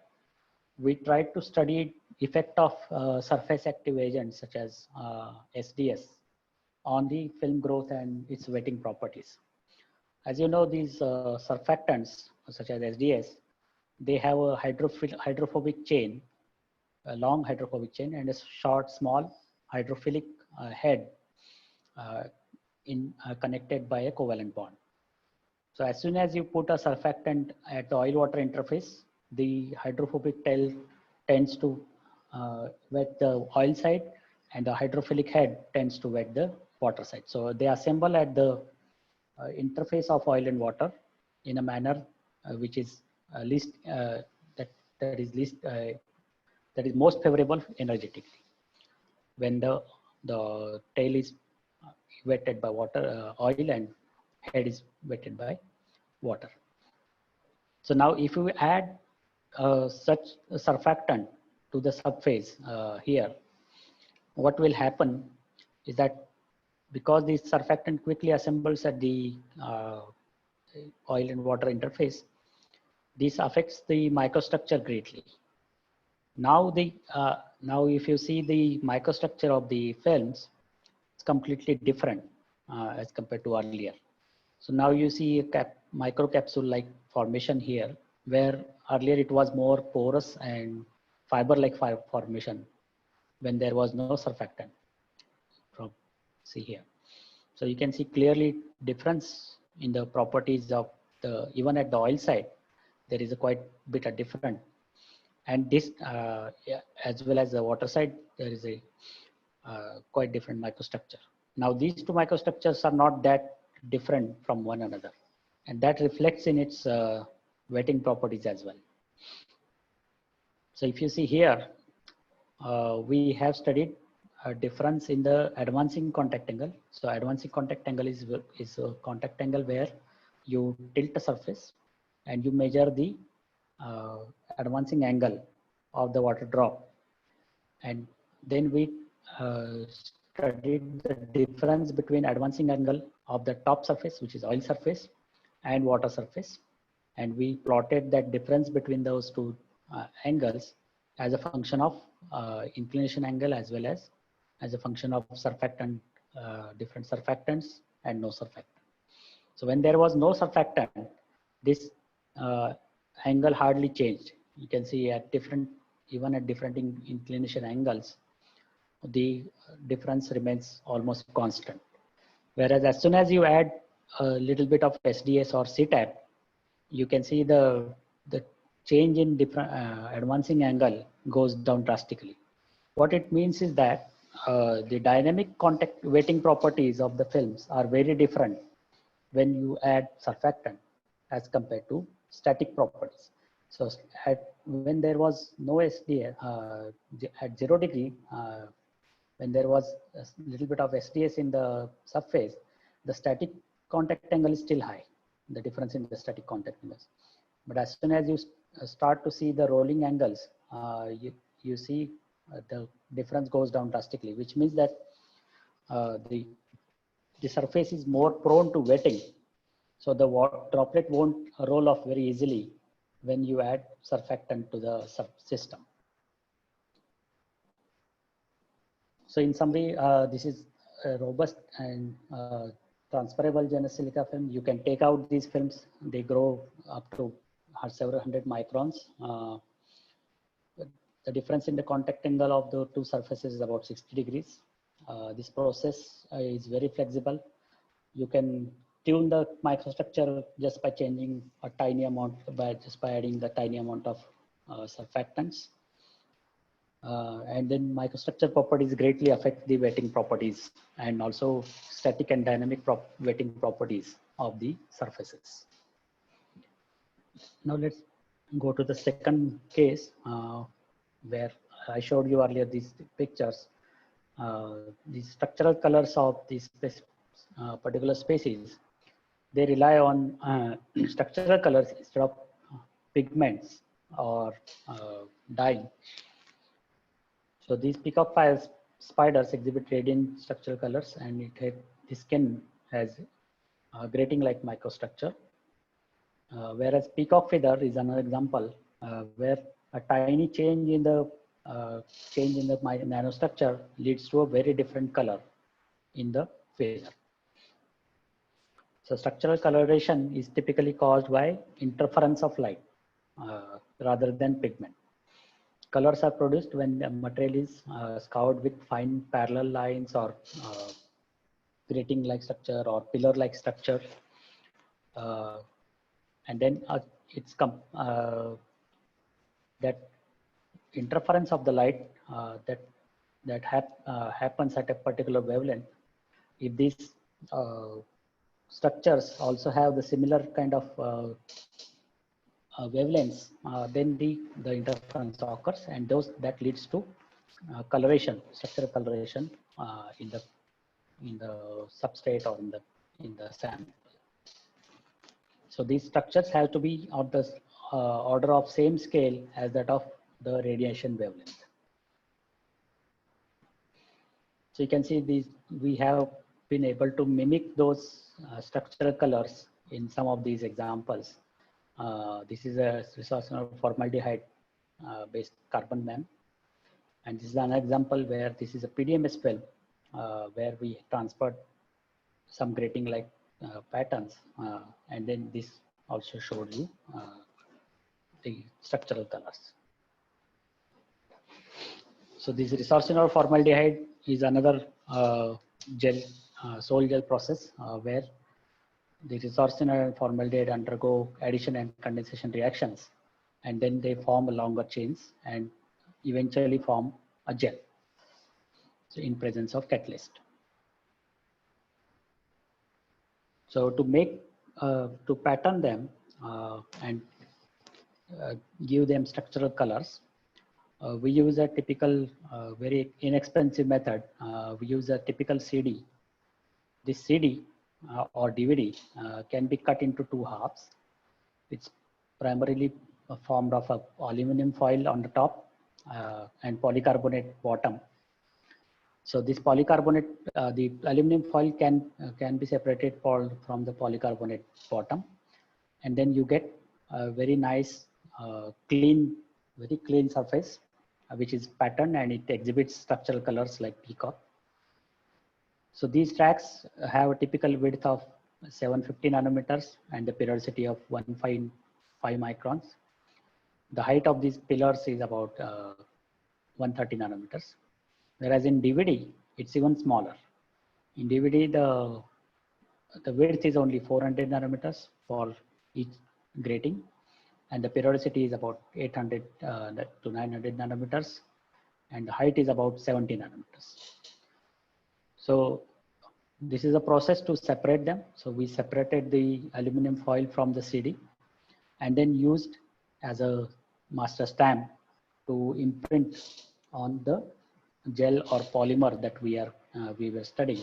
we tried to study effect of surface active agents such as SDS on the film growth and its wetting properties. As you know, these surfactants such as SDS, they have a hydrophobic chain, a long hydrophobic chain, and a short, small hydrophilic head connected by a covalent bond. So as soon as you put a surfactant at the oil-water interface, the hydrophobic tail tends to wet the oil side, and the hydrophilic head tends to wet the water side. So they assemble at the interface of oil and water in a manner which is least that is most favorable energetically. When the tail is wetted by water, oil, and head is wetted by water. So now if we add such a surfactant to the subphase here, what will happen is that because this surfactant quickly assembles at the oil and water interface, this affects the microstructure greatly. Now now if you see the microstructure of the films, it's completely different as compared to earlier. So now you see a microcapsule like formation here, where earlier it was more porous and fiber-like formation when there was no surfactant. From see here, so you can see clearly difference in the properties of even at the oil side, there is a quite bit of different, and this yeah, as well as the water side, there is a quite different microstructure. Now these two microstructures are not that different from one another, and that reflects in its wetting properties as well. So if you see here, we have studied a difference in the advancing contact angle. So advancing contact angle is a contact angle where you tilt the surface and you measure the advancing angle of the water drop. And then we studied the difference between advancing angle of the top surface, which is oil surface, and water surface. And we plotted that difference between those two angles as a function of inclination angle as well as a function of surfactant, different surfactants and no surfactant. So when there was no surfactant, this angle hardly changed. You can see at different, even at different inclination angles, the difference remains almost constant. Whereas as soon as you add a little bit of SDS or CTAP, you can see the change in different advancing angle goes down drastically. What it means is that the dynamic contact wetting properties of the films are very different when you add surfactant as compared to static properties. So when there was no SDS at 0 degree, when there was a little bit of SDS in the surface, the static contact angle is still high, the difference in the static contact angles. But as soon as you start to see the rolling angles, you see the difference goes down drastically, which means that the surface is more prone to wetting. So the droplet won't roll off very easily when you add surfactant to the subsystem. So in summary, this is a robust and transferable Janus silica film. You can take out these films. They grow up to several hundred microns. The difference in the contact angle of the two surfaces is about 60 degrees. This process is very flexible. You can tune the microstructure just by changing a tiny amount, just by adding the tiny amount of surfactants. And then microstructure properties greatly affect the wetting properties and also static and dynamic wetting properties of the surfaces. Now let's go to the second case where I showed you earlier these pictures. The structural colors of these particular species, they rely on structural colors instead of pigments or dye. So these peacock spiders exhibit radiant structural colors, and the skin has grating-like microstructure. Whereas peacock feather is another example where a tiny change in the nanostructure leads to a very different color in the feather. So structural coloration is typically caused by interference of light rather than pigment. Colors are produced when the material is scoured with fine parallel lines or grating-like structure or pillar-like structure, and then that interference of the light that happens at a particular wavelength. If this structures also have the similar kind of wavelengths, then the interference occurs, and those that leads to coloration, structural coloration in the substrate or in the sample. So these structures have to be of the order of same scale as that of the radiation wavelength. So you can see these, we have been able to mimic those structural colors in some of these examples. This is a resource formaldehyde based carbon MEM. And this is an example where this is a PDMS film where we transferred some grating like patterns. And then this also showed you the structural colors. So this resorcinol formaldehyde is another gel, sol gel process where the resorcinol and formaldehyde undergo addition and condensation reactions, and then they form longer chains and eventually form a gel, so in presence of catalyst. So to make, to pattern them and give them structural colors, we use a typical, very inexpensive method. We use a typical CD. This CD or DVD can be cut into two halves. It's primarily formed of a aluminum foil on the top and polycarbonate bottom. So this polycarbonate, the aluminum foil can be separated from the polycarbonate bottom, and then you get a very nice, very clean surface, which is patterned and it exhibits structural colors like peacock. So these tracks have a typical width of 750 nanometers and the periodicity of 1.5 microns. The height of these pillars is about 130 nanometers. Whereas in DVD, it's even smaller. In DVD, the width is only 400 nanometers for each grating, and the periodicity is about 800 to 900 nanometers, and the height is about 70 nanometers. So this is a process to separate them. So we separated the aluminum foil from the CD and then used as a master stamp to imprint on the gel or polymer that we were studying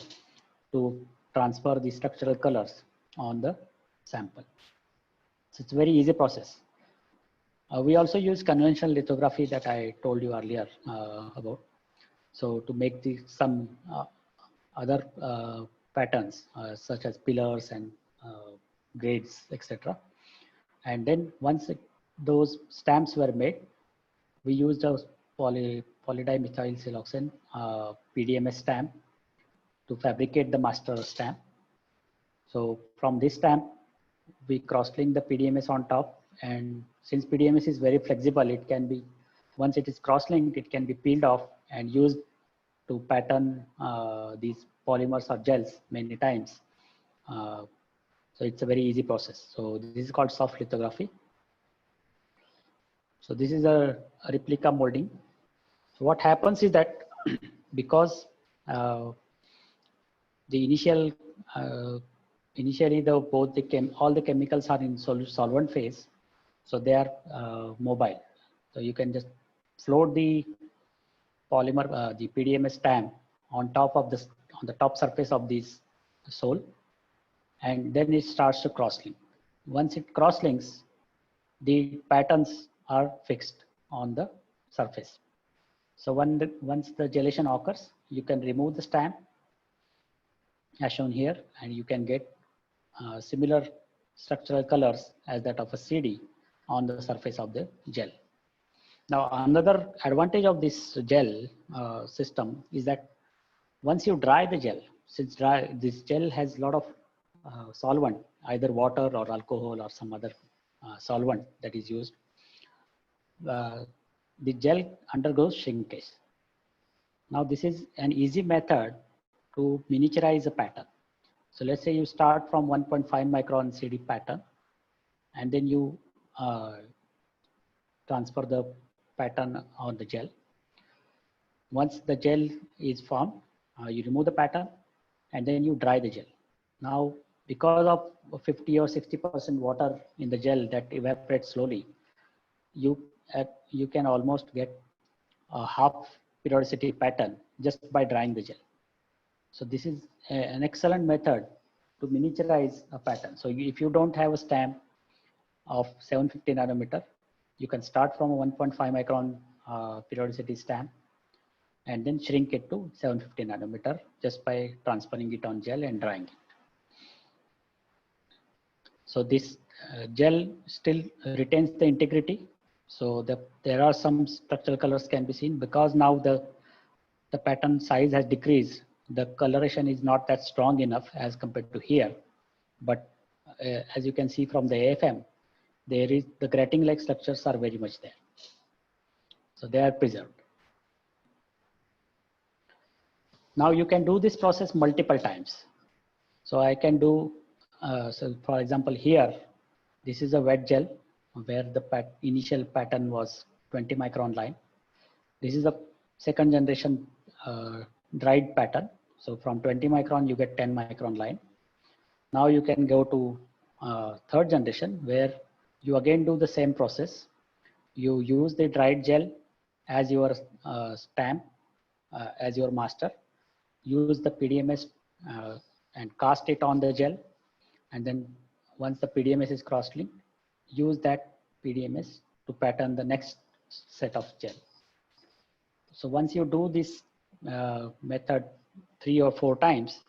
to transfer the structural colors on the sample. So it's a very easy process. We also use conventional lithography that I told you earlier about. So to make some other patterns such as pillars and grades, etc. And then once those stamps were made, we used a polydimethylsiloxane PDMS stamp to fabricate the master stamp. So from this stamp, we cross-link the PDMS on top, and since PDMS is very flexible, it can be, once it is cross-linked, it can be peeled off and used to pattern these polymers or gels many times. So it's a very easy process. So this is called soft lithography. So this is a replica molding. So what happens is that because the initially all the chemicals are in solvent phase, so they are mobile. So you can just float the polymer, the PDMS stamp on the top surface of this sole, and then it starts to cross-link. Once it cross-links, the patterns are fixed on the surface. So once the gelation occurs, you can remove the stamp as shown here, and you can get similar structural colors as that of a CD on the surface of the gel. Now, another advantage of this gel system is that once you dry the gel, since this gel has a lot of solvent, either water or alcohol or some other solvent that is used, the gel undergoes shrinkage. Now, this is an easy method to miniaturize a pattern. So let's say you start from 1.5 micron CD pattern, and then you transfer the pattern on the gel. Once the gel is formed, you remove the pattern and then you dry the gel. Now because of 50 or 60% water in the gel that evaporates slowly, you can almost get a half periodicity pattern just by drying the gel. So this is an excellent method to miniaturize a pattern. So if you don't have a stamp of 750 nanometer, you can start from a 1.5 micron periodicity stamp and then shrink it to 750 nanometer just by transferring it on gel and drying it. So this gel still retains the integrity. So there are some structural colors can be seen because now the pattern size has decreased. The coloration is not that strong enough as compared to here. But as you can see from the AFM, there is the grating-like structures are very much there. So they are preserved. Now you can do this process multiple times. So I can do, so for example, here, this is a wet gel where the initial pattern was 20 micron line. This is a second generation dried pattern. So from 20 micron, you get 10 micron line. Now you can go to third generation where you again do the same process. You use the dried gel as your stamp, as your master. Use the PDMS and cast it on the gel. And then once the PDMS is cross-linked, use that PDMS to pattern the next set of gel. So once you do this method 3 or 4 times,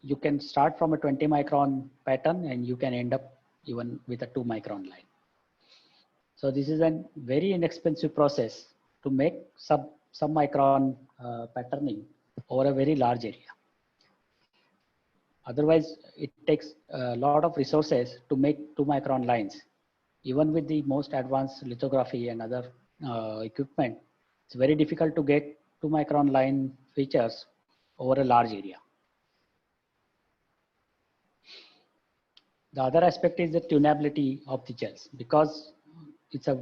you can start from a 20 micron pattern and you can end up even with a 2 micron line. So this is a very inexpensive process to make sub-micron patterning over a very large area. Otherwise, it takes a lot of resources to make 2 micron lines. Even with the most advanced lithography and other equipment, it's very difficult to get 2 micron line features over a large area. The other aspect is the tunability of the gels. Because it's a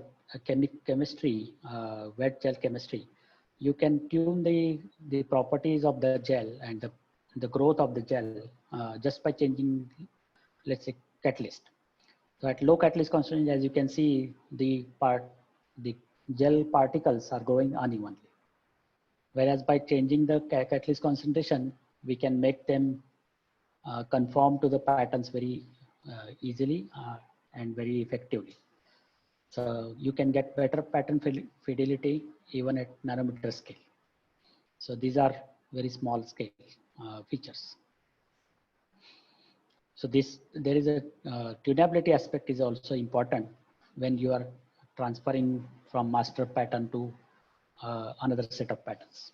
chemistry, wet gel chemistry, you can tune the properties of the gel and the growth of the gel just by changing, let's say, catalyst. So at low catalyst concentration, as you can see, the gel particles are growing unevenly. Whereas by changing the catalyst concentration, we can make them conform to the patterns very easily and very effectively. So you can get better pattern fidelity even at nanometer scale. So these are very small scale features. So there is a tunability aspect is also important when you are transferring from master pattern to another set of patterns.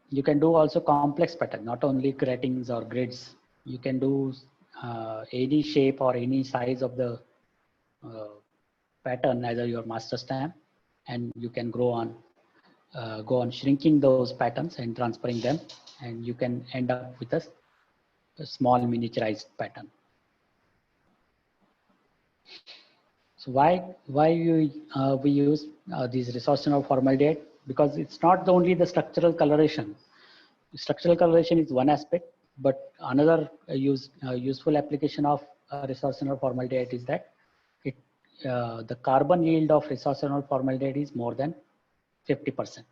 You can do also complex pattern, not only gratings or grids. You can do any shape or any size of the pattern as your master stamp, and you can go on shrinking those patterns and transferring them, and you can end up with a small miniaturized pattern. So why we use these resorcinol formaldehyde? Because it's not only the structural coloration. Structural coloration is one aspect, but another useful application of resorcinol formaldehyde is that the carbon yield of resorcinol formaldehyde is more than 50%.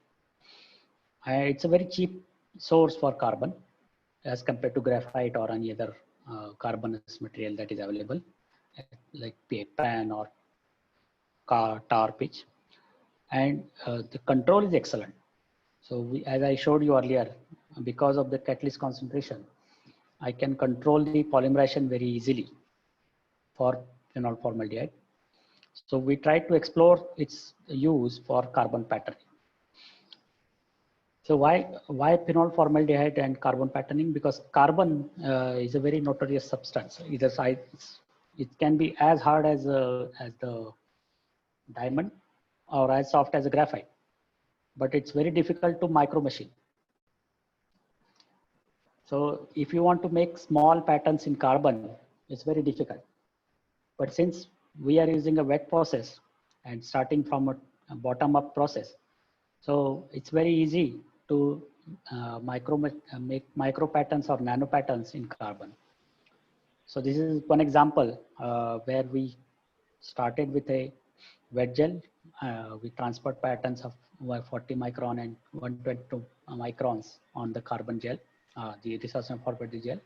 It's a very cheap source for carbon as compared to graphite or any other carbonous material that is available, like pan or tar pitch. And the control is excellent. So as I showed you earlier, because of the catalyst concentration, I can control the polymerization very easily for phenol formaldehyde. So we try to explore its use for carbon patterning. So why phenol formaldehyde and carbon patterning? Because carbon is a very notorious substance. Either side, it can be as hard as the diamond or as soft as a graphite, but it's very difficult to micro machine. So if you want to make small patterns in carbon, it's very difficult. But since we are using a wet process and starting from a bottom up process, so it's very easy to make micro patterns or nano patterns in carbon. So this is one example where we started with a wet gel. We transport patterns of 40 micron and 122 microns on the carbon gel, the resource forwarded gel.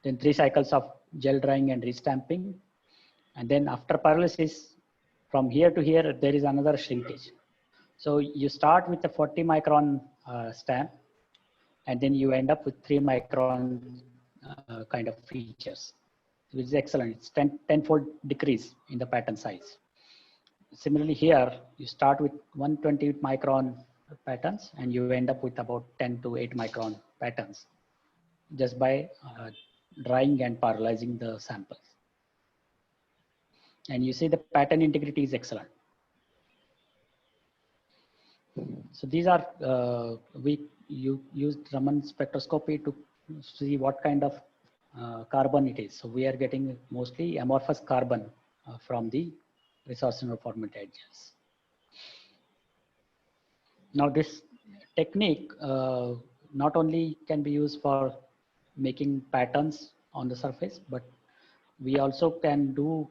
Then 3 cycles of gel drying and restamping. And then after pyrolysis, from here to here, there is another shrinkage. So you start with a 40 micron stamp, and then you end up with 3 micron kind of features, which is excellent. It's 10-fold decrease in the pattern size. Similarly here, you start with 120 micron patterns, and you end up with about 10 to 8 micron patterns just by drying and pyrolyzing the samples. And you see the pattern integrity is excellent. So these are, you used Raman spectroscopy to see what kind of carbon it is. So we are getting mostly amorphous carbon from the resource formatted gels. Now this technique not only can be used for making patterns on the surface, but we also can do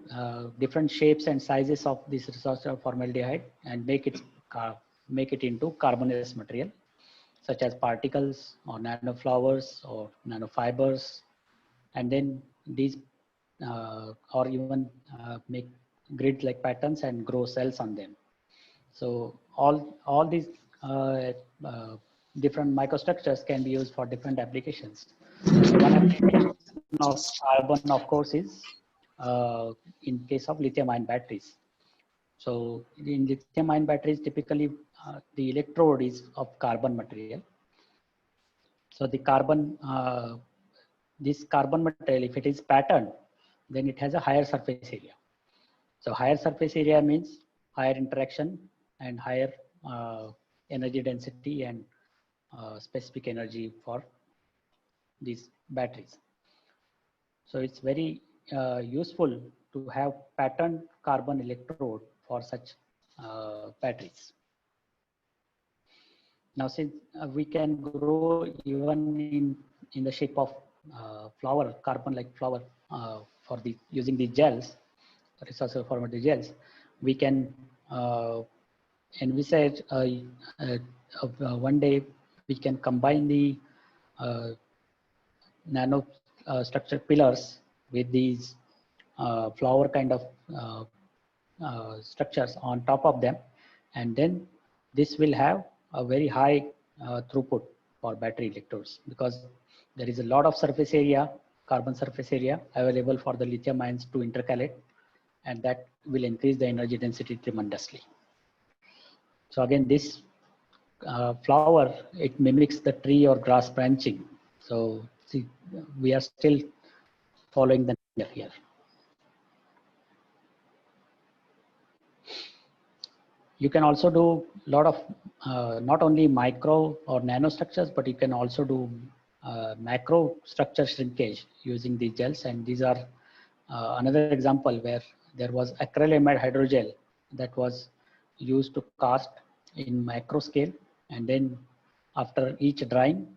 different shapes and sizes of this resource formaldehyde and make it into carbonous material, such as particles or nanoflowers or nanofibers, and then these or even make grid-like patterns and grow cells on them. So all these different microstructures can be used for different applications. So one application of carbon, of course, is in case of lithium-ion batteries. So in lithium-ion batteries, typically the electrode is of carbon material. So the carbon, this carbon material, if it is patterned, then it has a higher surface area. So higher surface area means higher interaction and higher energy density and specific energy for these batteries. So it's very useful to have patterned carbon electrode for such batteries. Now, since we can grow even in the shape of flower, carbon-like flower for the using the gels, resource formatted gels, we can envisage one day we can combine the nano structured pillars with these flower kind of structures on top of them, and then this will have a very high throughput for battery electrodes, because there is a lot of surface area, carbon surface area available for the lithium ions to intercalate, and that will increase the energy density tremendously. So again, this flower, it mimics the tree or grass branching. So see, we are still following the here. You can also do a lot of not only micro or nano structures, but you can also do macro structure shrinkage using these gels. And these are another example where there was acrylamide hydrogel that was used to cast in macro scale, and then after each drying,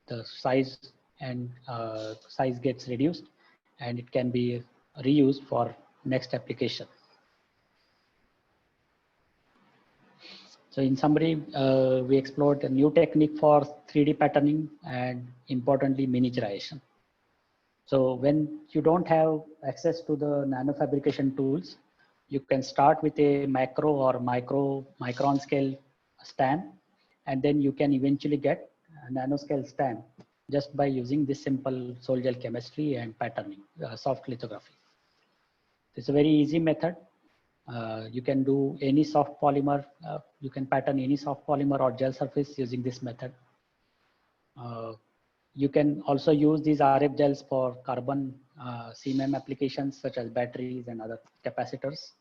the size and size gets reduced, and it can be reused for next application. So in summary, we explored a new technique for 3D patterning and importantly miniaturization. So when you don't have access to the nanofabrication tools, you can start with a macro or micron scale stamp, and then you can eventually get a nanoscale stamp just by using this simple sol gel chemistry and patterning, soft lithography. It's a very easy method. You can do any soft polymer, you can pattern any soft polymer or gel surface using this method. You can also use these RF gels for carbon CMM applications such as batteries and other capacitors.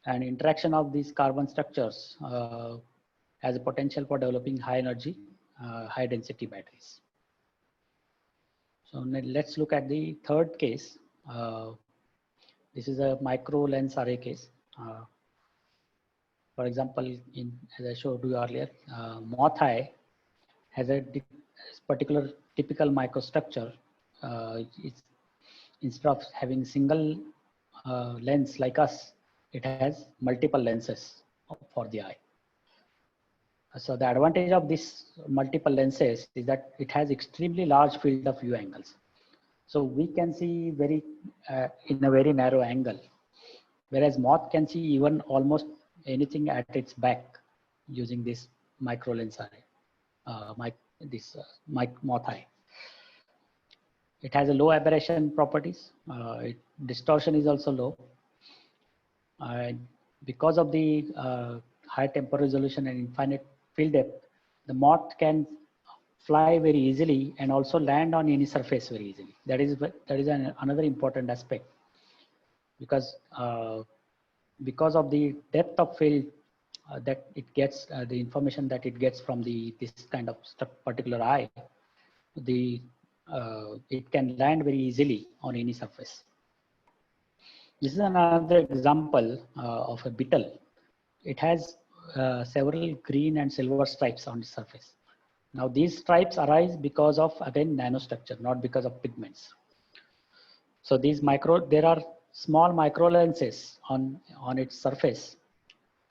And interaction of these carbon structures has a potential for developing high energy, high density batteries. So let's look at the third case. This is a micro lens array case. For example, as I showed you earlier, moth eye has a particular typical microstructure. It's, instead of having single lens like us, it has multiple lenses for the eye. So the advantage of this multiple lenses is that it has extremely large field of view angles. So we can see very in a very narrow angle, whereas moth can see even almost anything at its back using this micro lens array, moth eye. It has a low aberration properties. Distortion is also low. Because of the high temporal resolution and infinite field depth, the moth can fly very easily and also land on any surface very easily. That is another important aspect, because of the depth of field that it gets, the information that it gets from this kind of particular eye, it can land very easily on any surface. This is another example of a beetle. It has several green and silver stripes on the surface. Now these stripes arise because of, again, nanostructure, not because of pigments. So there are small micro lenses on its surface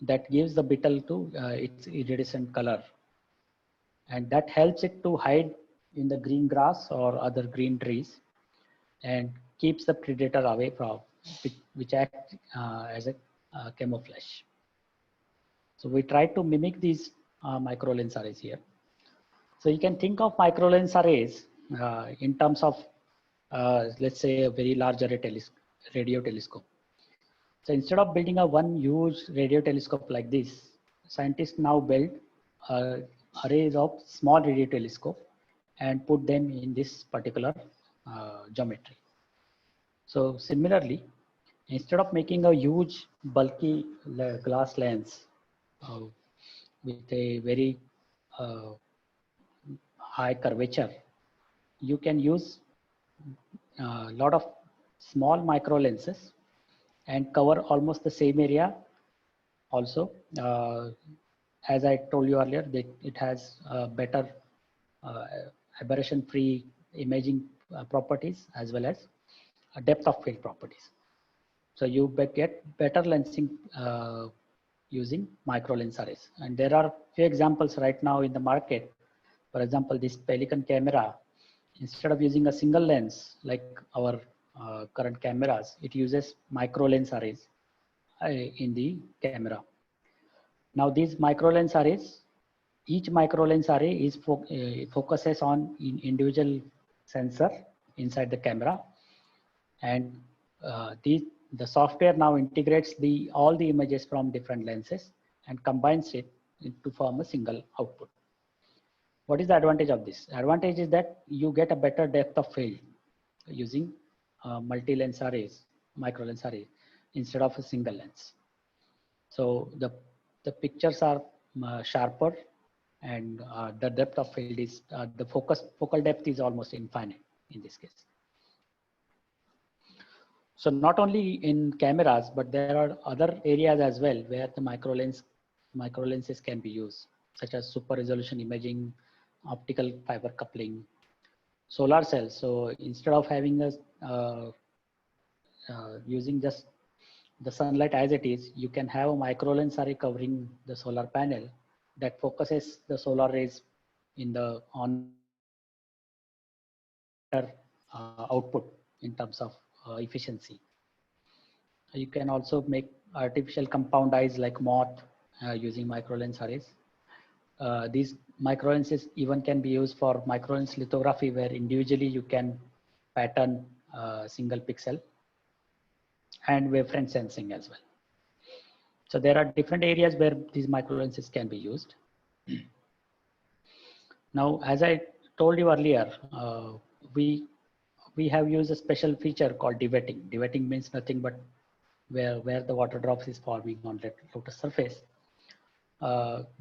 that gives the beetle to its iridescent color, and that helps it to hide in the green grass or other green trees and keeps the predator away from which act as a camouflage. So we try to mimic these micro lens arrays here. So you can think of micro lens arrays in terms of, let's say, a very large radio telescope. So instead of building one huge radio telescope like this, scientists now build arrays of small radio telescope and put them in this particular geometry. So similarly, instead of making a huge bulky glass lens with a very high curvature, you can use a lot of small micro lenses and cover almost the same area. Also, as I told you earlier, that it has better aberration-free imaging properties as well as depth of field properties. So you get better lensing using micro lens arrays. And there are few examples right now in the market. For example, this Pelican camera, instead of using a single lens like our current cameras, it uses micro lens arrays in the camera. Now these micro lens arrays, each micro lens array is focuses on individual sensor inside the camera, and the software now integrates all the images from different lenses and combines it to form a single output. What is the advantage of this? Advantage is that you get a better depth of field using multi-lens arrays, micro lens arrays, instead of a single lens. So the pictures are sharper, and the depth of field is the focal depth is almost infinite in this case. So not only in cameras, but there are other areas as well where the micro lenses can be used, such as super resolution imaging, optical fiber coupling, solar cells. So instead of having using just the sunlight as it is, you can have a micro lens array covering the solar panel that focuses the solar rays on output in terms of efficiency. You can also make artificial compound eyes like moth using micro lens arrays. These micro lenses even can be used for micro lens lithography, where individually you can pattern single pixel, and wavefront sensing as well. So there are different areas where these micro lenses can be used. Now, as I told you earlier, we have used a special feature called dewetting. Dewetting means nothing but where the water drops is forming on the lotus surface.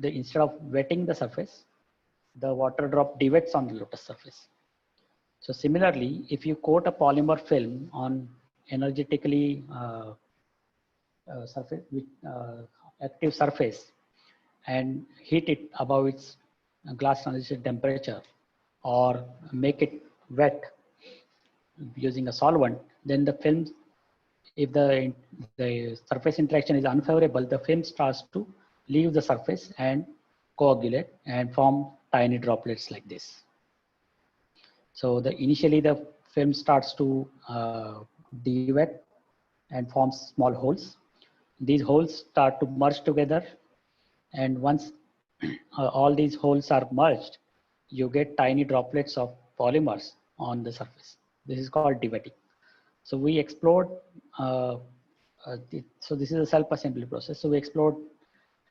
Instead of wetting the surface, the water drop dewets on the lotus surface. So similarly, if you coat a polymer film on energetically surface with active surface and heat it above its glass transition temperature or make it wet using a solvent, then the film, if the surface interaction is unfavorable, the film starts to leave the surface and coagulate and form tiny droplets like this. So initially the film starts to de-wet and forms small holes. These holes start to merge together, and once all these holes are merged, you get tiny droplets of polymers on the surface. This is called de-wetting. So we explored, so this is a self-assembly process. So we explored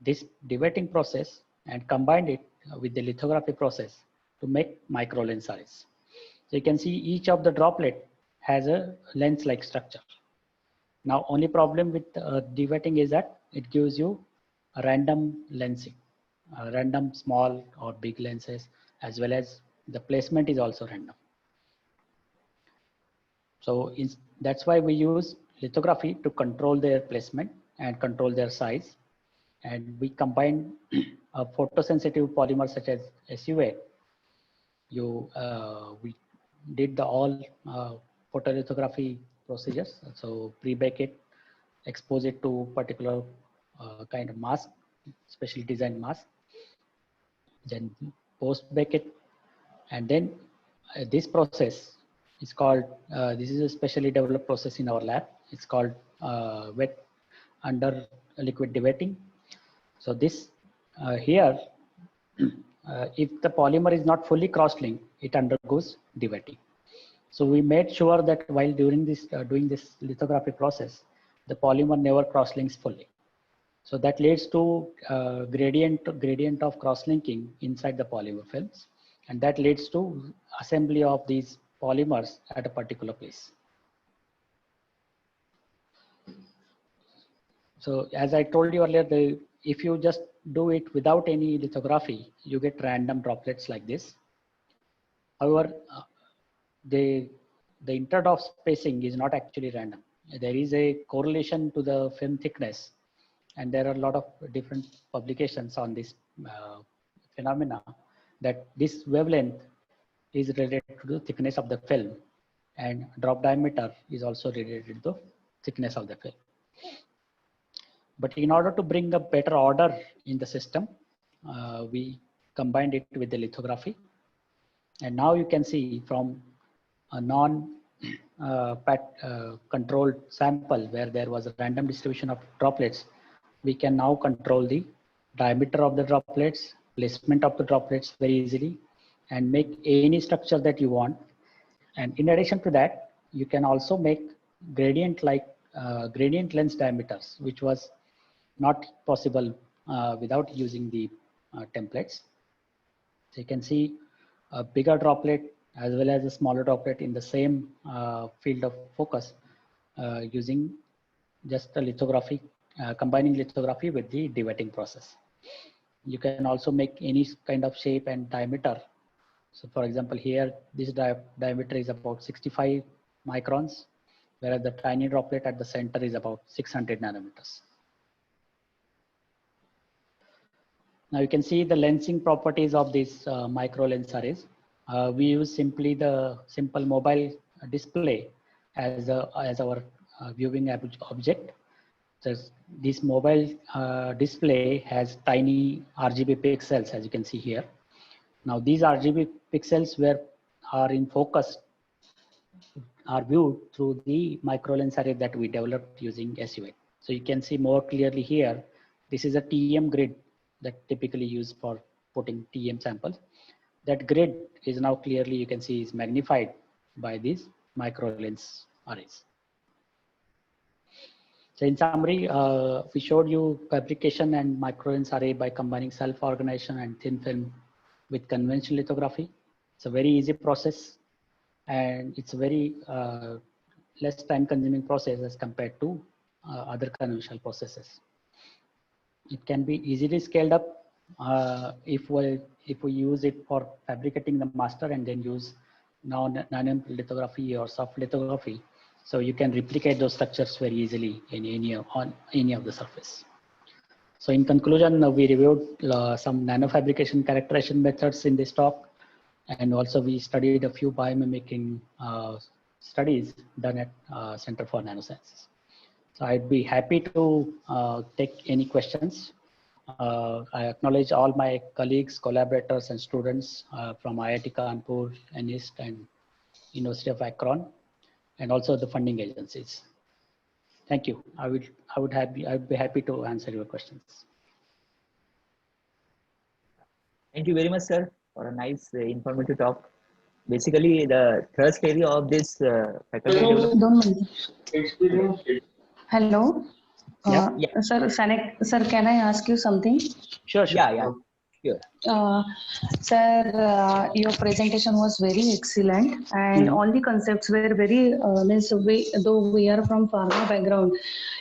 this de-wetting process and combined it with the lithography process to make micro lens arrays. So you can see each of the droplet has a lens-like structure. Now, only problem with de-wetting is that it gives you a random lensing, random small or big lenses, as well as the placement is also random. So that's why we use lithography to control their placement and control their size. And we combine a photosensitive polymer such as SUA. We did the all photolithography procedures. So pre-bake it, expose it to particular kind of mask, specially designed mask, then post-bake it, and then this process is called, this is a specially developed process in our lab. It's called wet under liquid de-wetting. So this here, if the polymer is not fully cross-linked, it undergoes de-wetting. So we made sure that while doing this lithography process, the polymer never cross-links fully. So that leads to gradient of cross-linking inside the polymer films, and that leads to assembly of these polymers at a particular place. So as I told you earlier, if you just do it without any lithography, you get random droplets like this. However, the interdrop spacing is not actually random. There is a correlation to the film thickness, and there are a lot of different publications on this phenomena, that this wavelength is related to the thickness of the film, and drop diameter is also related to the thickness of the film. But in order to bring a better order in the system, we combined it with the lithography. And now you can see from a controlled sample where there was a random distribution of droplets, we can now control the diameter of the droplets, placement of the droplets very easily, and make any structure that you want. And in addition to that, you can also make gradient lens diameters, which was not possible without using the templates. So you can see a bigger droplet as well as a smaller droplet in the same field of focus using just the lithography, combining lithography with the de-wetting process. You can also make any kind of shape and diameter. So for example, here, this diameter is about 65 microns, whereas the tiny droplet at the center is about 600 nanometers. Now you can see the lensing properties of these micro lens arrays. We use simply the simple mobile display as our viewing object. So this mobile display has tiny RGB pixels, as you can see here. Now these RGB pixels are in focus are viewed through the micro lens array that we developed using SUA. So you can see more clearly here. This is a TEM grid that typically used for putting TEM samples. That grid is now clearly, you can see, is magnified by these micro lens arrays. So in summary, we showed you fabrication and micro lens array by combining self-organization and thin film with conventional lithography. It's a very easy process, and it's a very less time-consuming process as compared to other conventional processes. It can be easily scaled up if we use it for fabricating the master and then use nano lithography or soft lithography. So you can replicate those structures very easily in on any of the surface. So in conclusion, we reviewed some nanofabrication characterization methods in this talk, and also we studied a few biomimicking studies done at Center for Nanosciences. So I'd be happy to take any questions. I acknowledge all my colleagues, collaborators, and students from IIT Kanpur, NIST, and University of Akron, and also the funding agencies. Thank you. I'd be happy to answer your questions. Thank you very much, sir, for a nice, informative talk. Basically, the thrust area of this faculty development. Hello. Yeah. Sir, sir, can I ask you something? Sure, sure. Yeah, sure. Sir, your presentation was very excellent, and all the concepts were very though we are from pharma background,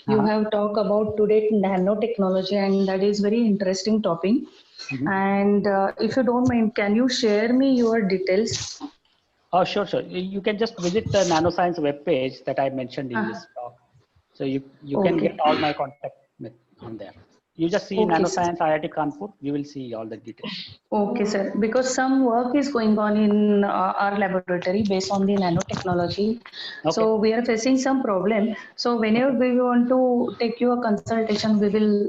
you have talked about today nanotechnology, and that is very interesting topic. And if you don't mind, can you share me your details? Oh, sure, sure. You can just visit the Nanoscience webpage that I mentioned in this talk. So you can get all my contact on there. You just see Nanoscience IIT Kanpur, you will see all the details. Okay, sir. Because some work is going on in our laboratory based on the nanotechnology. Okay. So we are facing some problem. So whenever we want to take your consultation, we will,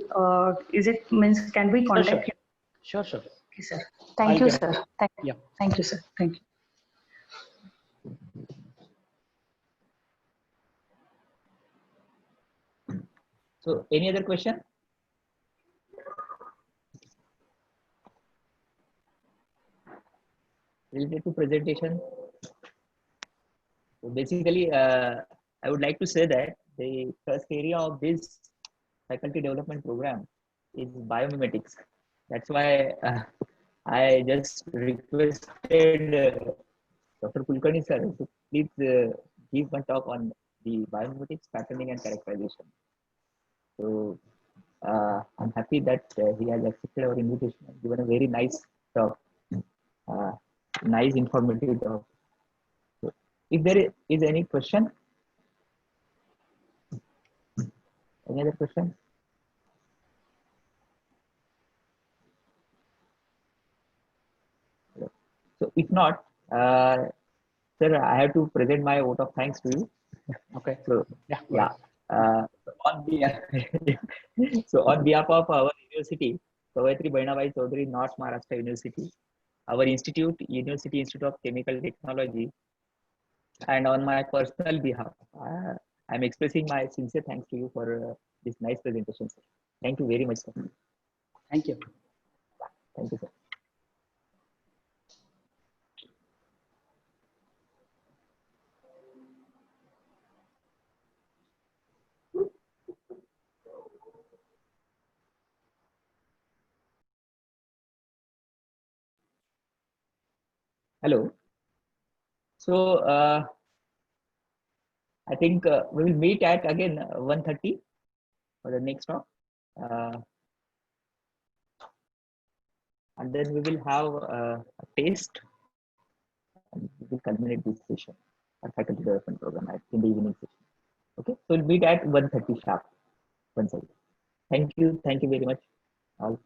can we contact you? Sure, sure. Okay, sir. Thank you, sir. Yeah. Thank you, sir. Thank you. So, any other question? Related to presentation. So basically, I would like to say that the first area of this faculty development program is biomimetics. That's why I just requested Dr. Kulkarni sir to please give one talk on the biomimetics, patterning, and characterization. So I'm happy that he has accepted our invitation and given a very nice talk, nice informative talk. So if there is any question, any other question? So if not, sir, I have to present my vote of thanks to you. Okay. So yeah. On behalf of our university, Savitri Bainabai Chaudhary, North Maharashtra University, our institute, University Institute of Chemical Technology, and on my personal behalf, I'm expressing my sincere thanks to you for this nice presentation, sir. Thank you very much, sir. Thank you. Thank you, sir. Hello. So I think we will meet at again 1:30 for the next talk, and then we will have a taste, and we will culminate this session, our faculty development program in the evening session. Okay, so we'll meet at 1:30 sharp. Once again, thank you very much all.